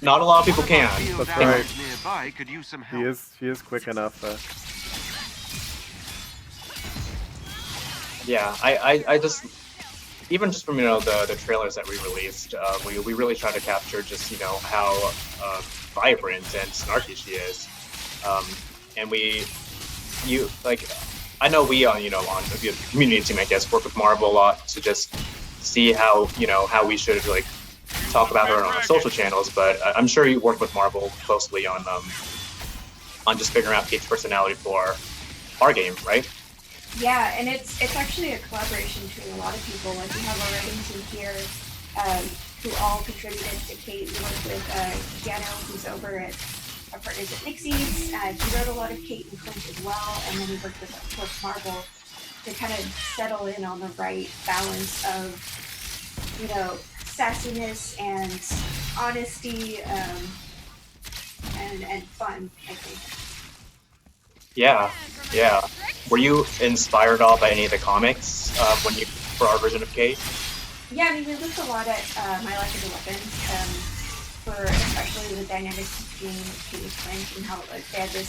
Not a lot of people One of our can. field That's agents right. nearby could use some help. She is quick enough. Yeah, I just, even just from, you know, the trailers that we released, we really tried to capture just, you know, how vibrant and snarky she is. And I know we on, you know, on the community team, I guess, work with Marvel a lot to just see how, you know, how we should like talk about her on our social channels, but I'm sure you work with Marvel closely on just figuring out Kate's personality for our game, right? Yeah, and it's actually a collaboration between a lot of people. Like we have our writing team here, who all contributed to Kate. We worked with Giano, who's over at our partners at Nixie's. He wrote a lot of Kate and Clint as well, and then we worked with, of course, Marvel to kind of settle in on the right balance of, you know, sassiness and honesty, and fun, I think. Yeah. Were you inspired at all by any of the comics for our version of Kate? Yeah, I mean, we looked a lot at My Life as a Weapon, for especially the dynamics between Kate and Clint and how like they had this.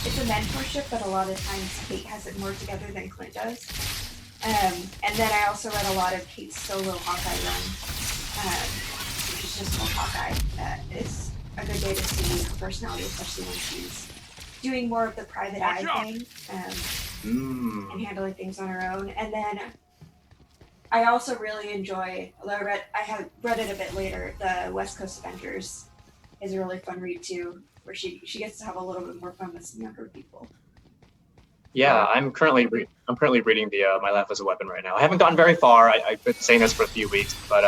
It's a mentorship, but a lot of times Kate has it more together than Clint does. And then I also read a lot of Kate's solo Hawkeye run, which is just called Hawkeye. It's a good way to see her personality, especially when she's doing more of the private eye thing, and handling things on her own. And then I also really enjoy, although I have read it a bit later, the West Coast Avengers is a really fun read too, where she gets to have a little bit more fun with some younger people. Yeah, I'm currently reading the My Life as a Weapon right now. I haven't gotten very far. I've been saying this for a few weeks, but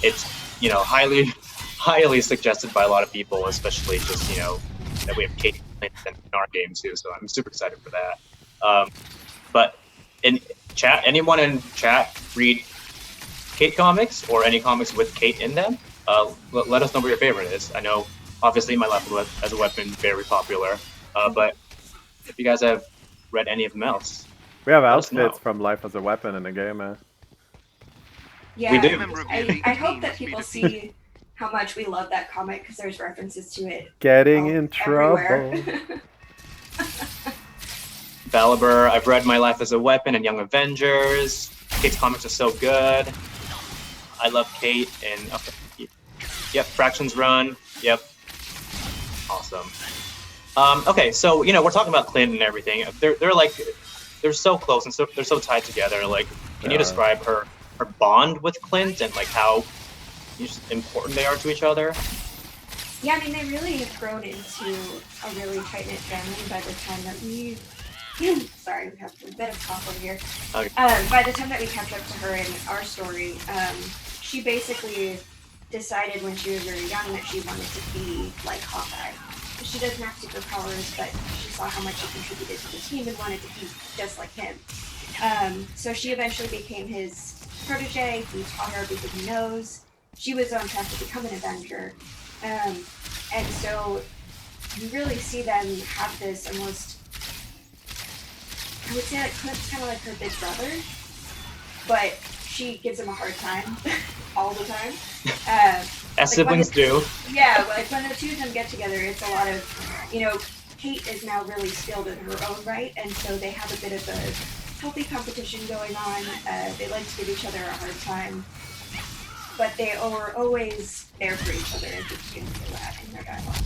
it's, you know, highly suggested by a lot of people, especially just, you know, that we have Kate in our game too. So I'm super excited for that. But in chat, anyone in chat read Kate comics or any comics with Kate in them? Let us know what your favorite is. I know, obviously, My Life as a Weapon very popular, but if you guys have read any of them else, We have let us know. outfits from Life as a Weapon in the game. Yeah, We do. I hope that people see how much we love that comic because there's references to it. Getting in trouble. Everywhere. Baliber, I've read My Life as a Weapon and Young Avengers. Kate's comics are so good. I love Kate and okay. Yep, fractions run. Yep, awesome. Okay, so we're talking about Clint and everything. They're so close and they're so tied together. Like, can you describe her bond with Clint and like how important they are to each other? Yeah, I mean, they really have grown into a really tight-knit family by the time that we... Sorry, we have a bit of cough over here. Okay. By the time that we catch up to her in our story, she basically decided when she was very young that she wanted to be like Hawkeye. She doesn't have superpowers, but she saw how much he contributed to the team and wanted to be just like him. So she eventually became his protege. He taught her everything he knows. She was on track to become an Avenger. And so you really see them have this almost, I would say that Clint's kind of like her big brother, but she gives him a hard time all the time. As siblings do. Yeah, like when the two of them get together, it's a lot of, Kate is now really skilled in her own right, and so they have a bit of a healthy competition going on. They like to give each other a hard time. But they are always there for each other, and you can feel that in their dialogue.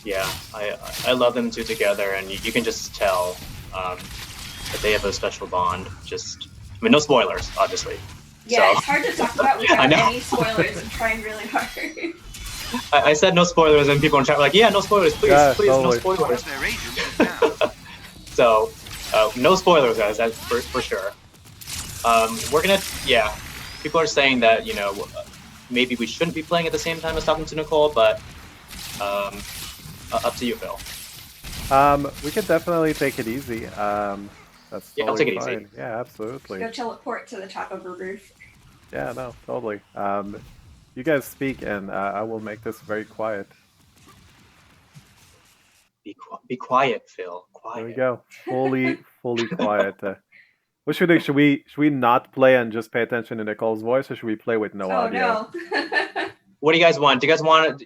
Yeah, I love them two together, and you can just tell that they have a special bond. No spoilers, obviously. Yeah, so. It's hard to talk about without any spoilers. I'm trying really hard. I said no spoilers, and people in chat were like, "Yeah, no spoilers, please, no spoilers." So, no spoilers, guys. That's for sure. We're gonna, People are saying that maybe we shouldn't be playing at the same time as talking to Nicole, but up to you, Phil. We could definitely take it easy. That's totally I'll take it fine. easy. Yeah, absolutely. Go teleport to the top of her roof. Yeah, no, totally. You guys speak, and I will make this very quiet. Be quiet, Phil. Quiet. There we go. Fully quiet. What should we do? Should we not play and just pay attention to Nicole's voice, or should we play with no audio? No. What do you guys want? Do you guys want to?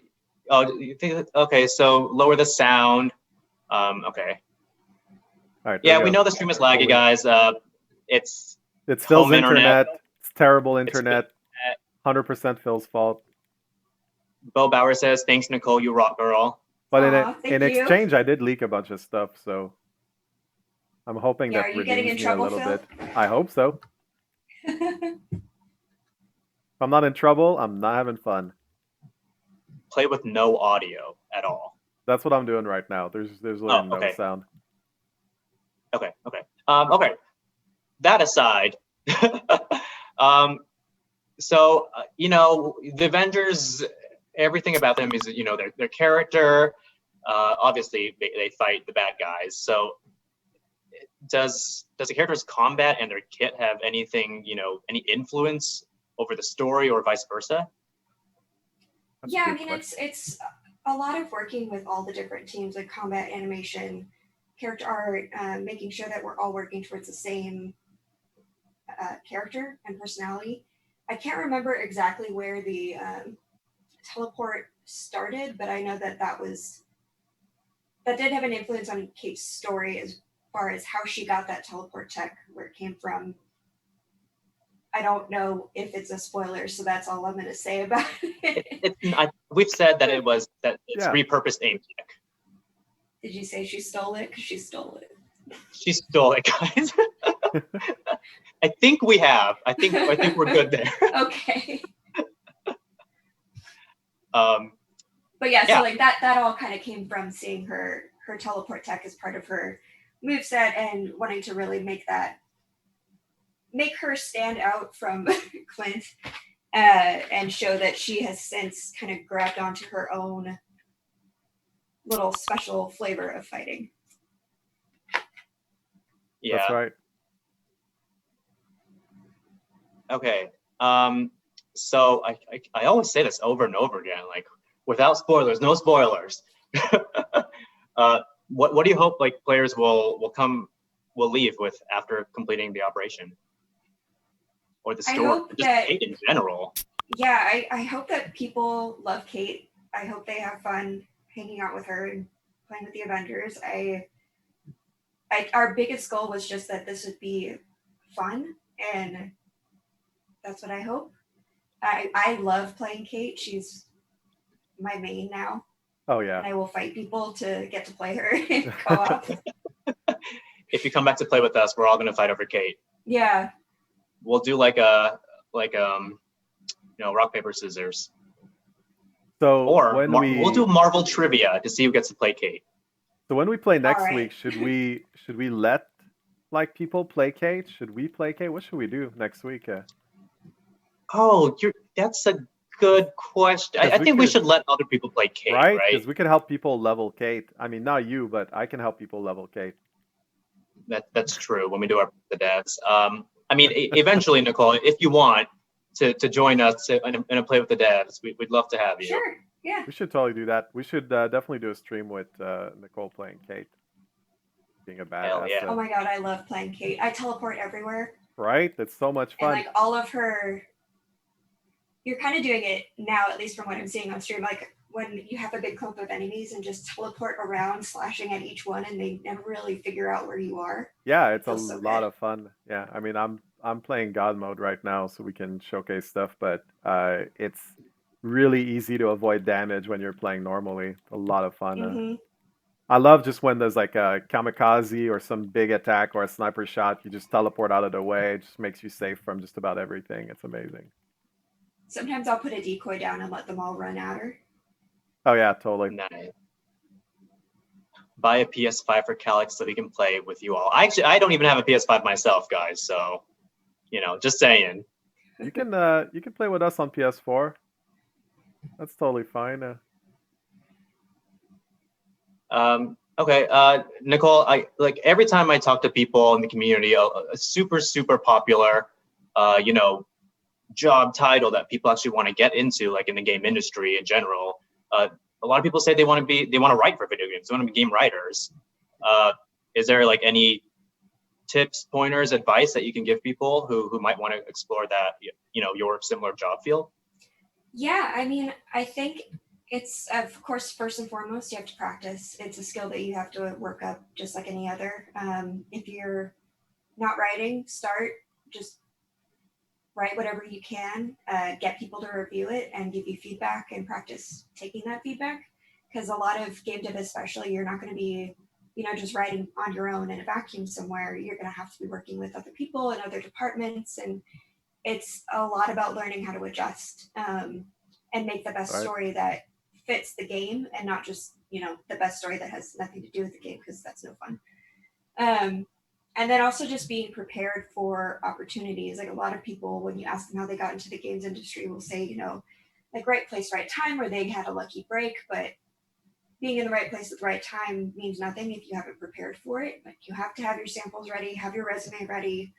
Oh, you think? Okay, so lower the sound. Okay. All right. Yeah, we know the stream is laggy, guys. It's Phil's internet. It's terrible internet. 100% Phil's fault. Bo Bauer says, "Thanks, Nicole. You rock, girl." But in exchange, I did leak a bunch of stuff, so I'm hoping that redeems me a little bit. I hope so. If I'm not in trouble, I'm not having fun. Play with no audio at all. That's what I'm doing right now. There's literally no sound. Okay. Okay. That aside, so the Avengers, everything about them is their character. Obviously, they fight the bad guys. So does the character's combat and their kit have anything, any influence over the story or vice versa? Yeah, I mean, it's a lot of working with all the different teams, like combat, animation, character art, making sure that we're all working towards the same character and personality. I can't remember exactly where the teleport started, but I know that did have an influence on Kate's story as far as how she got that teleport tech, where it came from. I don't know if it's a spoiler, so that's all I'm going to say about it. We've said that it's repurposed aim tech. Did you say she stole it? Because she stole it. She stole it, guys. I think we have. I think we're good there. Okay. But yeah, so like that all kind of came from seeing her teleport tech as part of her moveset and wanting to really make her stand out from Clint and show that she has since kind of grabbed onto her own little special flavor of fighting. Yeah. That's right. Okay. So I always say this over and over again, like without spoilers, no spoilers. What do you hope like players will leave with after completing the operation? Or the story, Kate in general. Yeah, I hope that people love Kate. I hope they have fun hanging out with her and playing with the Avengers. Our biggest goal was just that this would be fun and That's what I hope. I love playing Kate. She's my main now, Oh and yeah. I will fight people to get to play her in co-op. If you come back to play with us, we're all gonna fight over Kate. Yeah. We'll do rock paper scissors, So or when we'll do Marvel trivia to see who gets to play Kate. So when we play next right. week, should we let like people play Kate? Should we play Kate? What should we do next week? Oh, that's a good question. I think we should let other people play Kate, right? right? Because we can help people level Kate. I mean, not you, but I can help people level Kate. That's true when we do the devs. I mean, eventually, Nicole, if you want to join us and play with the devs, we'd love to have you. Sure. Yeah. We should totally do that. We should definitely do a stream with Nicole playing Kate, being a badass. Hell yeah. Oh my god, I love playing Kate. I teleport everywhere. Right? That's so much fun. And like all of her, you're kind of doing it now, at least from what I'm seeing on stream. Like when you have a big clump of enemies and just teleport around, slashing at each one, and they never really figure out where you are. Yeah, it's a Feels so lot good. of fun. Yeah, I mean, I'm playing God mode right now, so we can showcase stuff, but it's really easy to avoid damage when you're playing normally. A lot of fun. hmm I love just when there's like a kamikaze or some big attack or a sniper shot, you just teleport out of the way. It just makes you safe from just about everything. It's amazing. Sometimes I'll put a decoy down and let them all run at her. Oh yeah, totally. Nice. Buy a PS5 for Calix so we can play with you all. I don't even have a PS5 myself, guys. So, just saying. You can play with us on PS4. That's totally fine. Okay, Nicole. I like every time I talk to people in the community, a super popular, job title that people actually want to get into, like in the game industry in general. A lot of people say they want to write for video games. They want to be game writers. Is there like any tips, pointers, advice that you can give people who might want to explore that, your similar job field? Yeah, I mean, I think it's, of course, first and foremost, you have to practice. It's a skill that you have to work up just like any other. If you're not writing, just write whatever you can, get people to review it and give you feedback and practice taking that feedback. Because a lot of game dev, especially, you're not going to be, just writing on your own in a vacuum somewhere. You're going to have to be working with other people and other departments. And it's a lot about learning how to adjust and make the best story that fits the game and not just, the best story that has nothing to do with the game, because that's no fun. And then also just being prepared for opportunities. Like a lot of people, when you ask them how they got into the games industry, will say, like right place, right time, where they had a lucky break. But being in the right place at the right time means nothing if you haven't prepared for it. Like you have to have your samples ready, have your resume ready,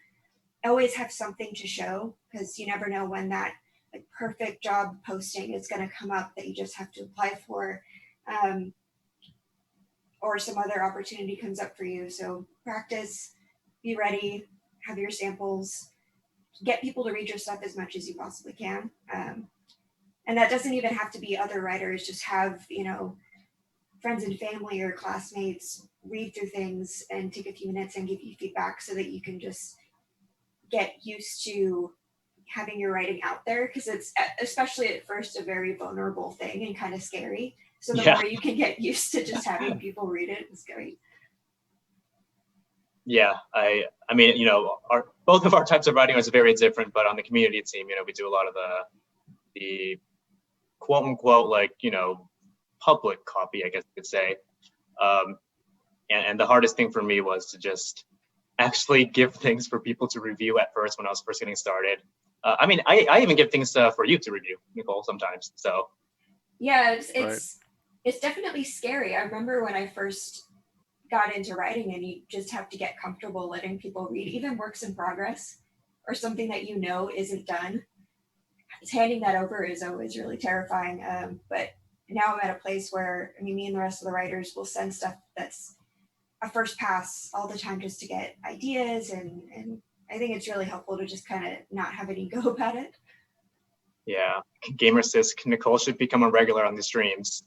always have something to show, because you never know when that like perfect job posting is going to come up that you just have to apply for. Or some other opportunity comes up for you. So practice, be ready, have your samples, get people to read your stuff as much as you possibly can. And that doesn't even have to be other writers, just have, friends and family or classmates read through things and take a few minutes and give you feedback so that you can just get used to having your writing out there, because it's, especially at first, a very vulnerable thing and kind of scary. So the more you can get used to just having people read it, it's great. Yeah, I mean, both of our types of writing is very different, but on the community team, we do a lot of the quote unquote, like, public copy, I guess you could say. And the hardest thing for me was to just actually give things for people to review at first when I was first getting started. I mean, I even give things for you to review, Nicole, sometimes. So yeah, it's definitely scary. I remember when I first got into writing, and you just have to get comfortable letting people read even works in progress or something that isn't done. Handing that over is always really terrifying. But now I'm at a place where, me and the rest of the writers will send stuff that's a first pass all the time just to get ideas, and I think it's really helpful to just kind of not have any go about it. Yeah, Gamer says Nicole should become a regular on the streams.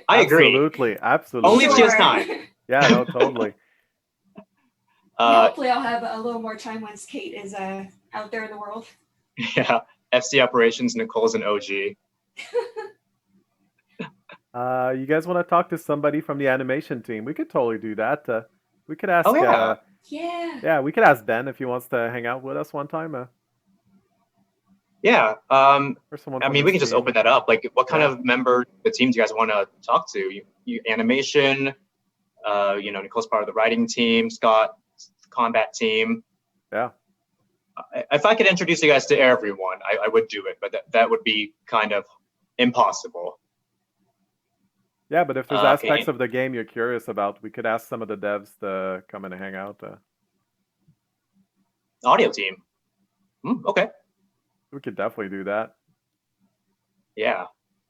I agree. Absolutely. Only if she has time. Yeah, no, totally. Hopefully I'll have a little more time once Kate is out there in the world. Yeah, FC operations. Nicole's an OG. You guys want to talk to somebody from the animation team? We could totally do that. We could ask. Oh yeah. Yeah. Yeah, we could ask Ben if he wants to hang out with us one time. Yeah. Or someone I from mean, we this can just team. open that up. Like, what kind Yeah. of member of the team do you guys want to talk to? You animation. Nicole's part of the writing team. Scott, combat team. Yeah. If I could introduce you guys to everyone, I would do it, but that would be kind of impossible. Yeah, but if there's Okay. aspects of the game you're curious about, we could ask some of the devs to come in and hang out. Audio team. Okay. We could definitely do that. Yeah.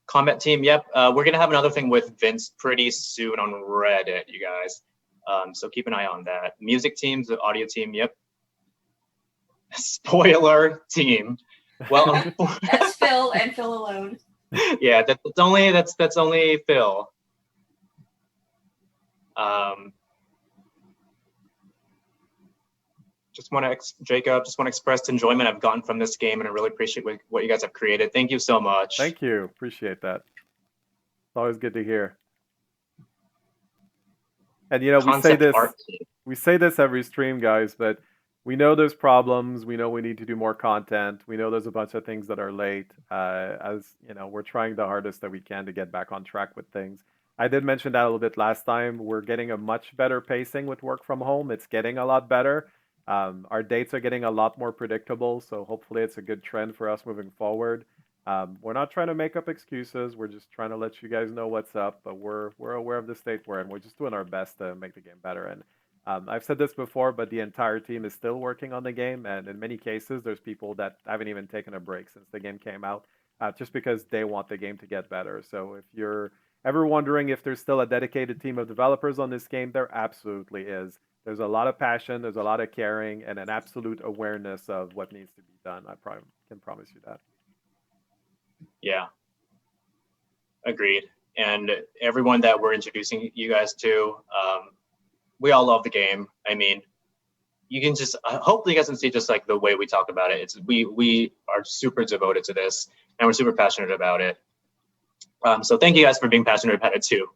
Combat team. Yep. We're gonna have another thing with Vince pretty soon on Reddit, you guys. So keep an eye on that. Music teams, the audio team. Yep. Spoiler team. Well, That's Phil and Phil alone. yeah, that's only Phil. Jacob, just want to express the enjoyment I've gotten from this game, and I really appreciate what you guys have created. Thank you so much. Thank you. Appreciate that. It's always good to hear. And Concept art team. we say this every stream, guys, but we know there's problems. We know we need to do more content. We know there's a bunch of things that are late. As you know, we're trying the hardest that we can to get back on track with things. I did mention that a little bit last time. We're getting a much better pacing with work from home. It's getting a lot better. Our dates are getting a lot more predictable, so hopefully it's a good trend for us moving forward. We're not trying to make up excuses. We're just trying to let you guys know what's up. But we're aware of the state we're in. We're just doing our best to make the game better. And I've said this before, but the entire team is still working on the game. And in many cases, there's people that haven't even taken a break since the game came out, just because they want the game to get better. So if you're ever wondering if there's still a dedicated team of developers on this game, there absolutely is. There's a lot of passion, there's a lot of caring, and an absolute awareness of what needs to be done. I can promise you that. Yeah. Agreed. And everyone that we're introducing you guys to, we all love the game. I mean, you can just hopefully you guys can see just like the way we talk about it. It's we are super devoted to this, and we're super passionate about it. So thank you guys for being passionate about it too.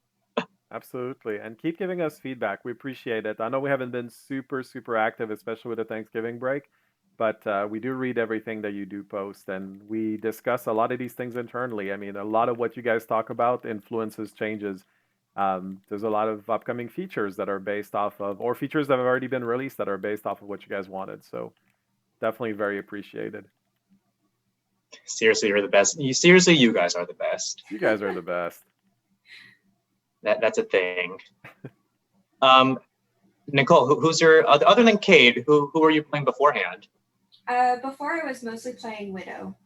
Absolutely. And keep giving us feedback. We appreciate it. I know we haven't been super active, especially with the Thanksgiving break, but we do read everything that you do post, and we discuss a lot of these things internally. I mean, a lot of what you guys talk about influences changes. There's a lot of upcoming features that are based off of, or features that have already been released that are based off of what you guys wanted. So definitely very appreciated. Seriously, you're the best. Seriously, you guys are the best. You guys are the best. That's a thing. Nicole, who's your other than Cade? Who were you playing beforehand? Before I was mostly playing Widow.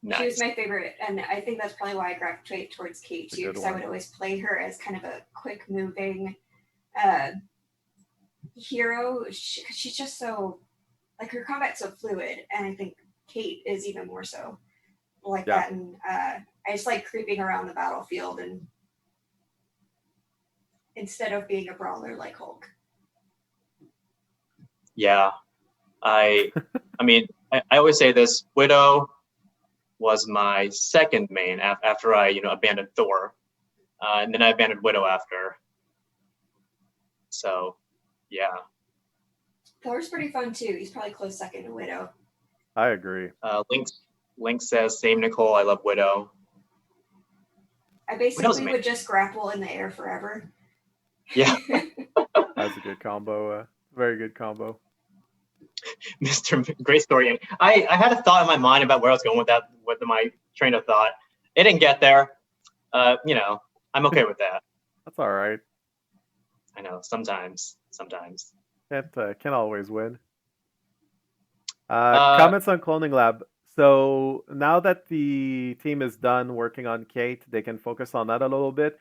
Nice. She was my favorite, and I think that's probably why I gravitate towards Kate too, because I would always play her as kind of a quick moving hero. She's just so like her combat's so fluid, and I think Kate is even more so like that. And I just like creeping around the battlefield and instead of being a brawler like Hulk. Yeah, I mean, I always say this. Widow was my second main after I abandoned Thor, and then I abandoned Widow after. So, yeah. Thor's pretty fun too. He's probably close second to Widow. I agree. Link says, "Same Nicole. I love Widow." I basically would just grapple in the air forever. Yeah. That's a good combo. Very good combo. Mr. Great story. And I had a thought in my mind about where I was going with my train of thought. It didn't get there. I'm okay with that. That's all right. I know. Sometimes. Can't always win. Comments on Cloning Lab. So now that the team is done working on Kate, they can focus on that a little bit.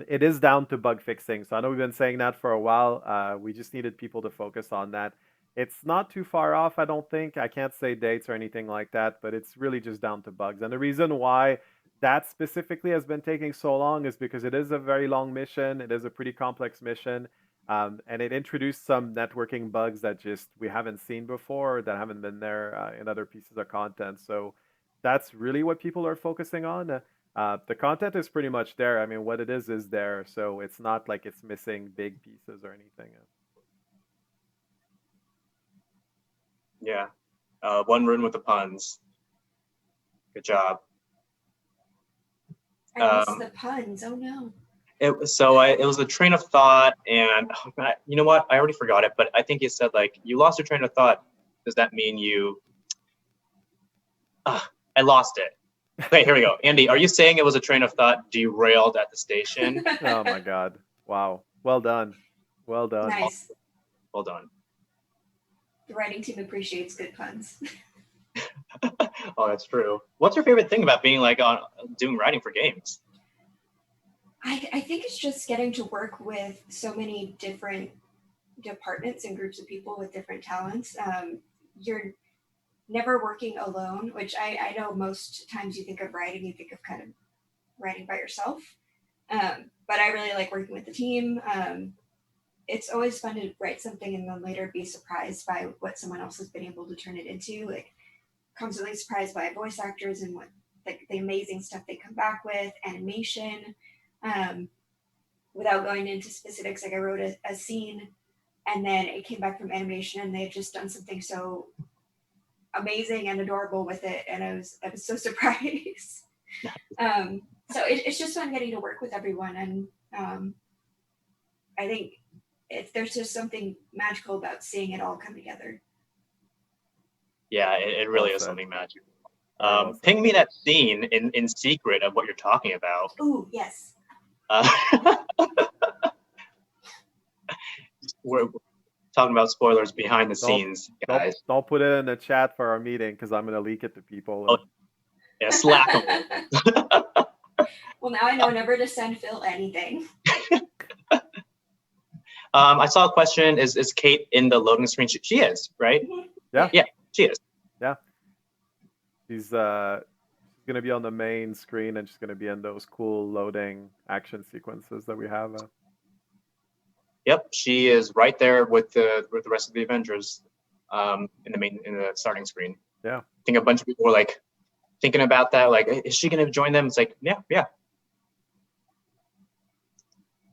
It is down to bug fixing. So I know we've been saying that for a while. We just needed people to focus on that. It's not too far off, I don't think. I can't say dates or anything like that, but it's really just down to bugs. And the reason why that specifically has been taking so long is because it is a very long mission. It is a pretty complex mission. And it introduced some networking bugs that just we haven't seen before, that haven't been there in other pieces of content. So that's really what people are focusing on. The content is pretty much there. I mean, what it is there. So it's not like it's missing big pieces or anything. Yeah. One run with the puns. Good job. I missed the puns. Oh no. It was a train of thought, and you know what? I already forgot it, but I think you said like you lost your train of thought. Does that mean you? I lost it. Okay, here we go. Andy, are you saying it was a train of thought derailed at the station? Oh my God! Wow. Well done. Well done. Nice. Well done. The writing team appreciates good puns. Oh, that's true. What's your favorite thing about being like on doing writing for games? I think it's just getting to work with so many different departments and groups of people with different talents. You're never working alone, which I know most times you think of writing, you think of kind of writing by yourself. But I really like working with the team. It's always fun to write something and then later be surprised by what someone else has been able to turn it into. Like constantly surprised by voice actors and what like the amazing stuff they come back with, animation. Without going into specifics, like I wrote a scene and then it came back from animation and they had just done something so amazing and adorable with it, and I was so surprised. So it's just fun getting to work with everyone, and I think there's just something magical about seeing it all come together. Yeah, it really Well is said. something magical. Very well said. Ping me that scene in secret of what you're talking about. Ooh, yes. We're talking about spoilers behind the Don't- scenes, guys. Don't put it in the chat for our meeting because I'm gonna leak it to people. Oh. Yeah, slack 'em. Well, now I know never to send Phil anything. I saw a question: Is Kate in the loading screen? She is, right? Yeah. Yeah, she is. She's gonna be on the main screen and she's gonna be in those cool loading action sequences that we have. Yep, she is right there with the rest of the Avengers, in the starting screen. Yeah. I think a bunch of people were like thinking about that, like, is she gonna join them? It's like, yeah.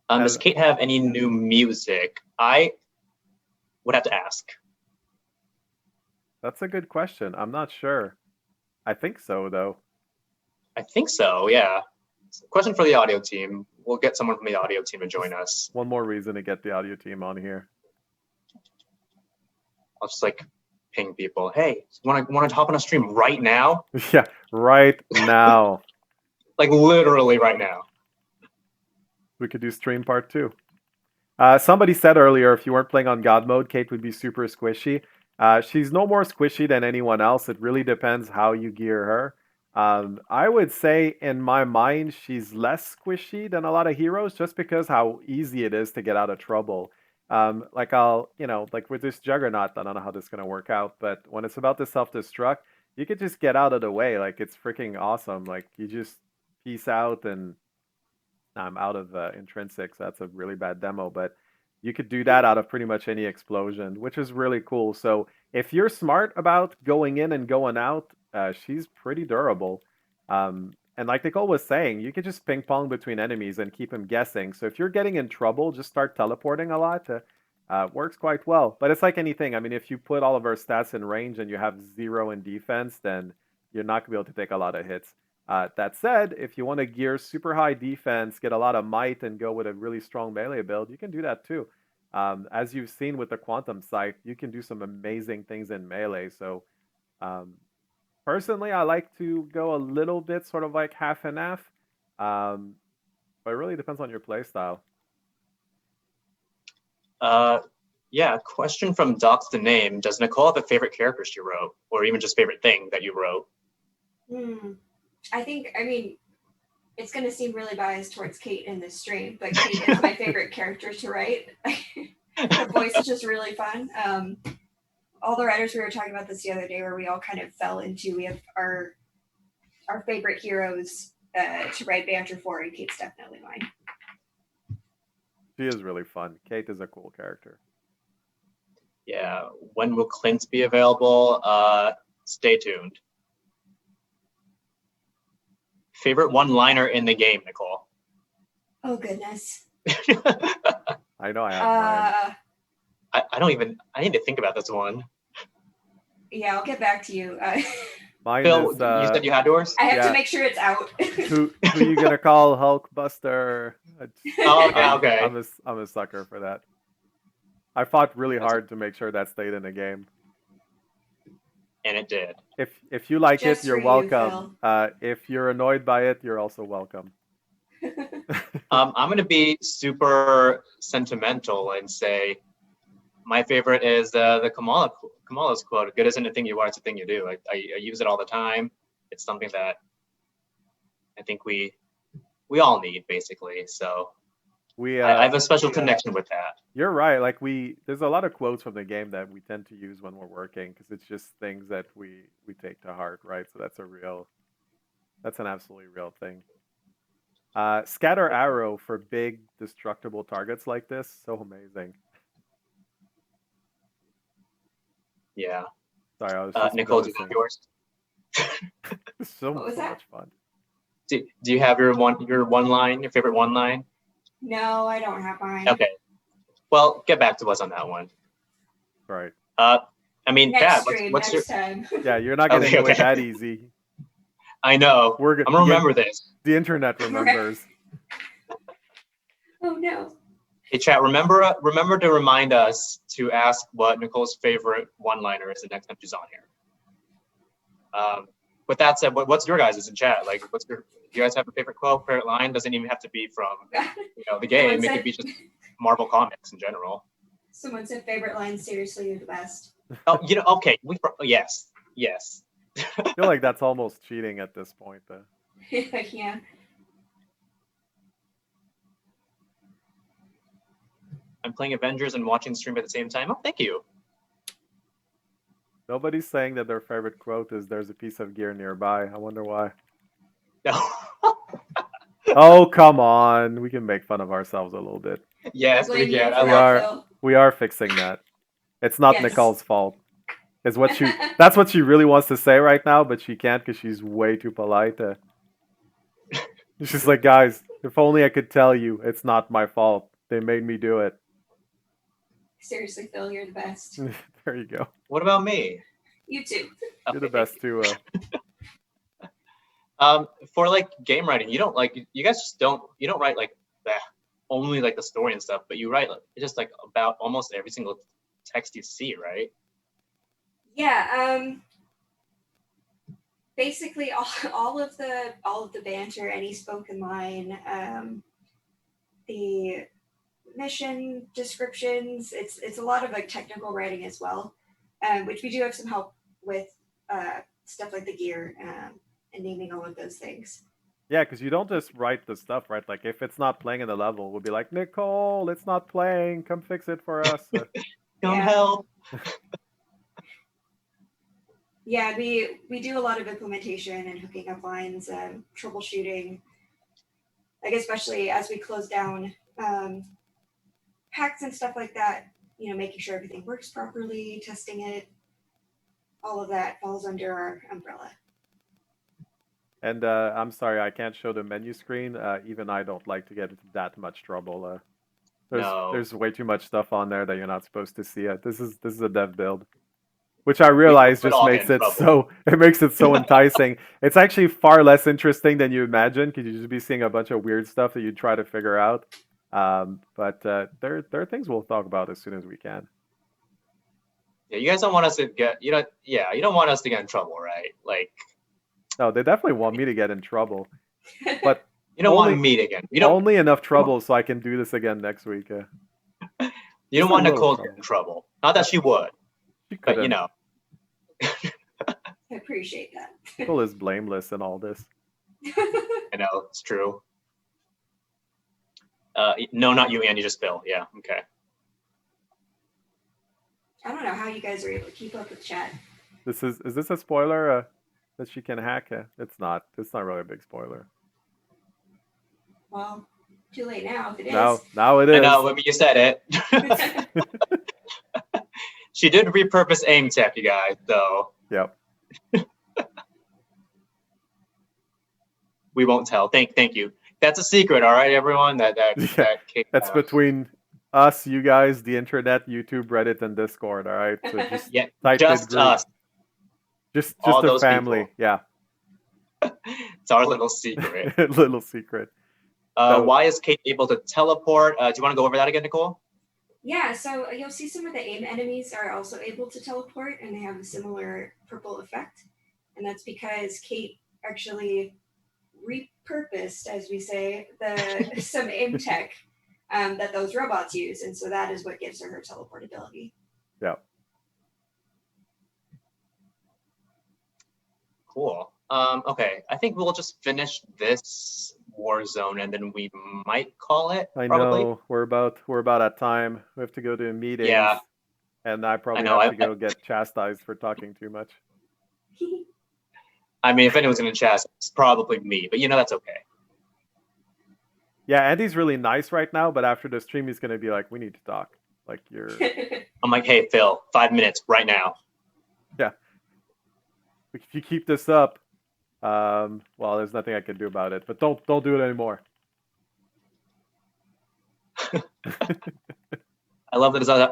Does Kate have any new music? I would have to ask. That's a good question. I'm not sure. I think so, though. I think so, yeah. Question for the audio team. We'll get someone from the audio team to join us. One more reason to get the audio team on here. I'll just like ping people. Hey, want to hop on a stream right now? Yeah, right now. Like literally right now. We could do stream part 2. Somebody said earlier, if you weren't playing on God mode, Kate would be super squishy. She's no more squishy than anyone else. It really depends how you gear her. I would say in my mind, she's less squishy than a lot of heroes just because how easy it is to get out of trouble. Like like with this Juggernaut, I don't know how this is going to work out, but when it's about to self-destruct, you could just get out of the way. Like it's freaking awesome. Like you just peace out and I'm out of intrinsics. That's a really bad demo, but you could do that out of pretty much any explosion, which is really cool. So if you're smart about going in and going out, she's pretty durable. And like Nicole was saying, you could just ping pong between enemies and keep them guessing. So if you're getting in trouble, just start teleporting a lot. Works quite well. But it's like anything. I mean, if you put all of our stats in range and you have 0 in defense, then you're not going to be able to take a lot of hits. That said, if you want to gear super high defense, get a lot of might, and go with a really strong melee build, you can do that too. As you've seen with the Quantum Sight, you can do some amazing things in melee. So personally, I like to go a little bit sort of like half and half. But it really depends on your play style. Yeah, question from Docs the Name. Does Nicole have a favorite character she wrote? Or even just favorite thing that you wrote? I mean, it's going to seem really biased towards Kate in this stream, but Kate is my favorite character to write. Her voice is just really fun. All the writers, we were talking about this the other day, where we all kind of fell into, we have our favorite heroes to write banter for, and Kate's definitely mine. She is really fun. Kate is a cool character. Yeah. When will Clint be available? Stay tuned. Favorite one-liner in the game, Nicole? Oh goodness. I know I have mine. I need to think about this one. Yeah, I'll get back to you. Mine Phil, is you said you had yours? I have Yeah. to make sure it's out. who you gonna call Hulkbuster? Oh, yeah, okay. I'm a sucker for that. I fought really hard to make sure that stayed in the game. And it did. If you like Just it, you're for you, welcome. If you're annoyed by it, you're also welcome. I'm gonna be super sentimental and say my favorite is the Kamala's quote. Good isn't a thing you are; it's a thing you do. I use it all the time. It's something that I think we all need, basically. So I have a special connection with that. You're right. Like there's a lot of quotes from the game that we tend to use when we're working because it's just things that we take to heart, right? So that's an absolutely real thing. Scatter arrow for big destructible targets like this, so amazing. Yeah. Sorry, I was just Nicole, do you have yours? It's so What was that? much fun. Do you have your favorite one line? No, I don't have mine. Okay. Well, get back to us on that one. Right. I mean, Next Pat, stream, what's your? next time. Yeah, you're not gonna Okay, do it okay. that easy. I know. I'm gonna remember this. The internet remembers. Oh no. Hey, chat. Remember to remind us to ask what Nicole's favorite one-liner is the next time she's on here. With that said, what's your guys' in chat? Like, do you guys have a favorite quote, favorite line? Doesn't even have to be from the game. It could be just Marvel comics in general. Someone said favorite line. Seriously, you're the best. Oh, okay. Yes. I feel like that's almost cheating at this point, though. Yeah. I'm playing Avengers and watching stream at the same time. Oh, thank you. Nobody's saying that their favorite quote is "There's a piece of gear nearby." I wonder why. No. Oh, come on. We can make fun of ourselves a little bit. Yes, we Blame you can. for that, Phil. We are fixing that. It's not Yes. Nicole's fault. Is what that's what she really wants to say right now, but she can't because she's way too polite. She's like, guys, if only I could tell you it's not my fault. They made me do it. Seriously, Phil, you're the best. There you go. What about me? You too. You're the best too. For like game writing, you don't write like only like the story and stuff, but you write just like about almost every single text you see, right? Yeah. Basically, all of the banter, any spoken line, the mission descriptions. It's a lot of like technical writing as well, which we do have some help with stuff like the gear and naming all of those things. Yeah, because you don't just write the stuff, right? Like if it's not playing in the level, we'll be like, Nicole, it's not playing. Come fix it for us. Come help. Yeah, we do a lot of implementation and hooking up lines, troubleshooting. Like especially as we close down packs and stuff like that, making sure everything works properly, testing it, all of that falls under our umbrella. And I'm sorry, I can't show the menu screen. Even I don't like to get into that much trouble. There's way too much stuff on there that you're not supposed to see. This is a dev build, which I realize just makes it so enticing. It's actually far less interesting than you imagine because you just be seeing a bunch of weird stuff that you try to figure out. But there are things we'll talk about as soon as we can. Yeah, you guys don't want us to get you don't want us to get in trouble, right? Like, no, they definitely want me to get in trouble, but you don't want me to get only enough trouble so I can do this again next week. You don't want Nicole to get in trouble. Not that she would, but I appreciate that. Nicole is blameless in all this. I know, it's true. No, not you, Andy, just Phil. Yeah, okay. I don't know how you guys are able to keep up with chat. Is this a spoiler that she can hack? It's not. It's not really a big spoiler. Well, Too late now if it is. Now it I is. know, I mean, you said it. She did repurpose aim tech, you guys, so Yep. we won't tell. Thank you. That's a secret, all right, everyone. That Yeah, Kate that's has. between us, you guys, the internet, YouTube, Reddit, and Discord. All right, so just Yeah, tight-knit just group. us. Just all a those family. people. Yeah, It's our little secret. little secret. Why is Kate able to teleport? Do you want to go over that again, Nicole? Yeah, so you'll see some of the aim enemies are also able to teleport, and they have a similar purple effect. And that's because Kate actually repurposed, as we say, some aim tech that those robots use, and so that is what gives her teleport ability. Yeah. Cool. Okay, I think we'll just finish this war zone, and then we might call it. I Probably. know we're about at time. We have to go to meetings. Yeah. And I probably know, have to go get chastised for talking too much. I mean, if anyone's gonna chastise, it's probably me, but that's okay. Yeah, Andy's really nice right now, but after the stream, he's gonna be like, "We need to talk." Like you're. I'm like, hey, Phil, 5 minutes right now. Yeah. If you keep this up, well, there's nothing I can do about it. But don't do it anymore. I love the design.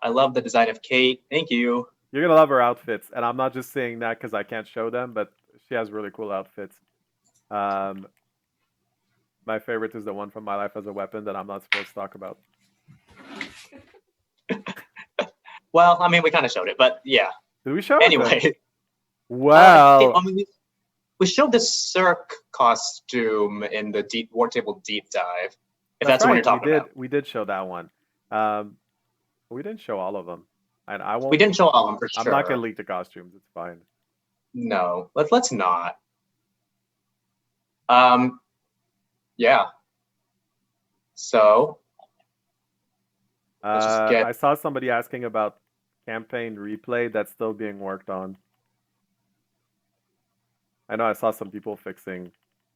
I love the design of Kate. Thank you. You're gonna love her outfits, and I'm not just saying that because I can't show them, but she has really cool outfits. My favorite is the one from My Life as a Weapon that I'm not supposed to talk about. Well, I mean, we kind of showed it, but yeah. Did we show it? Anyway. Wow. We showed the Cirque costume in the War Table Deep Dive. If that's right. what you're talking about. We did show that one. We didn't show all of them. And I won't. We didn't show all of them for sure. I'm not gonna leak the costumes. It's fine. No, let's not. Yeah. So. I saw somebody asking about campaign replay. That's still being worked on. I know I saw some people fixing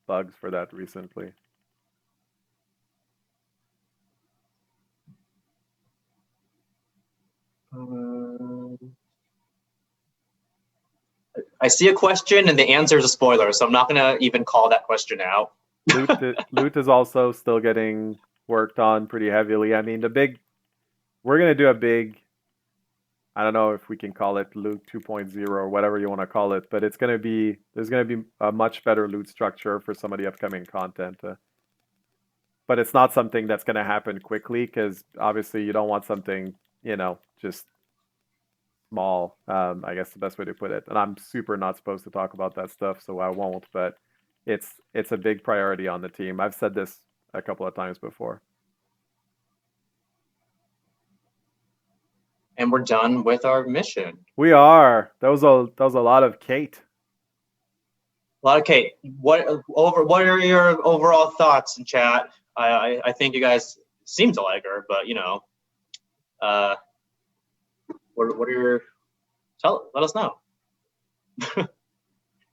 bugs for that recently. I see a question and the answer is a spoiler, so I'm not gonna even call that question out. Loot is also still getting worked on pretty heavily. I mean, we're gonna do a big. I don't know if we can call it loot 2.0 or whatever you want to call it, but there's gonna be a much better loot structure for some of the upcoming content. But it's not something that's gonna happen quickly because obviously you don't want something just small. I guess the best way to put it. And I'm super not supposed to talk about that stuff, so I won't. But it's a big priority on the team. I've said this a couple of times before. And we're done with our mission. We are. That was a lot of Kate. A lot of Kate. What are your overall thoughts in chat? I think you guys seem to like her, but what are your let us know.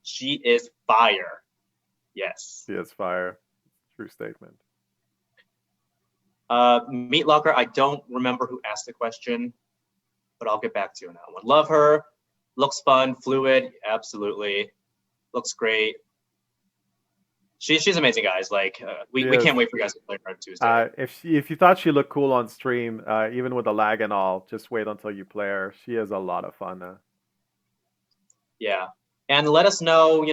She is fire. Yes. She is fire. True statement. Meat Locker, I don't remember who asked the question, but I'll get back to you on that one. Love her. Looks fun, fluid, absolutely. Looks great. She's amazing, guys. Like we can't wait for you guys to play her on Tuesday. If you thought she looked cool on stream, even with the lag and all, just wait until you play her. She is a lot of fun. Yeah, and let us know,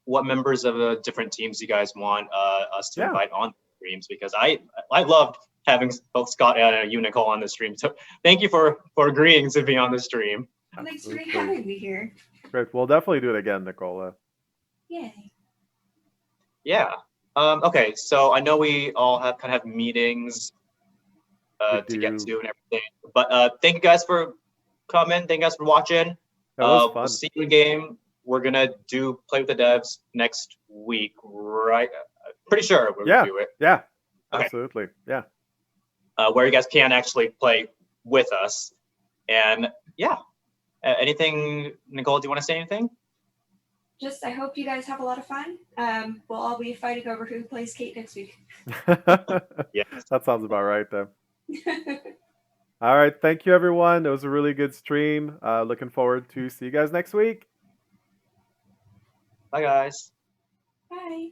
what members of the different teams you guys want us to invite on streams, because I loved having both Scott and Nicole on the stream. So thank you for agreeing to be on the stream. Thanks for having me here. Great. We'll definitely do it again, Nicola. Yay. Yeah. Okay. So I know we all kind of have meetings to get to and everything, but thank you guys for coming. Thank you guys for watching. That was fun. We'll see you in game. We're gonna play with the devs next week, right? Pretty sure we're gonna do it. Yeah. Okay. Absolutely. Yeah. Where you guys can actually play with us, and yeah. Anything, Nicole? Do you want to say anything? just I hope you guys have a lot of fun. We'll all be fighting over who plays Kate next week. Yes. That sounds about right then. All right, thank you everyone. It was a really good stream. Looking forward to see you guys next week. Bye, guys. Bye.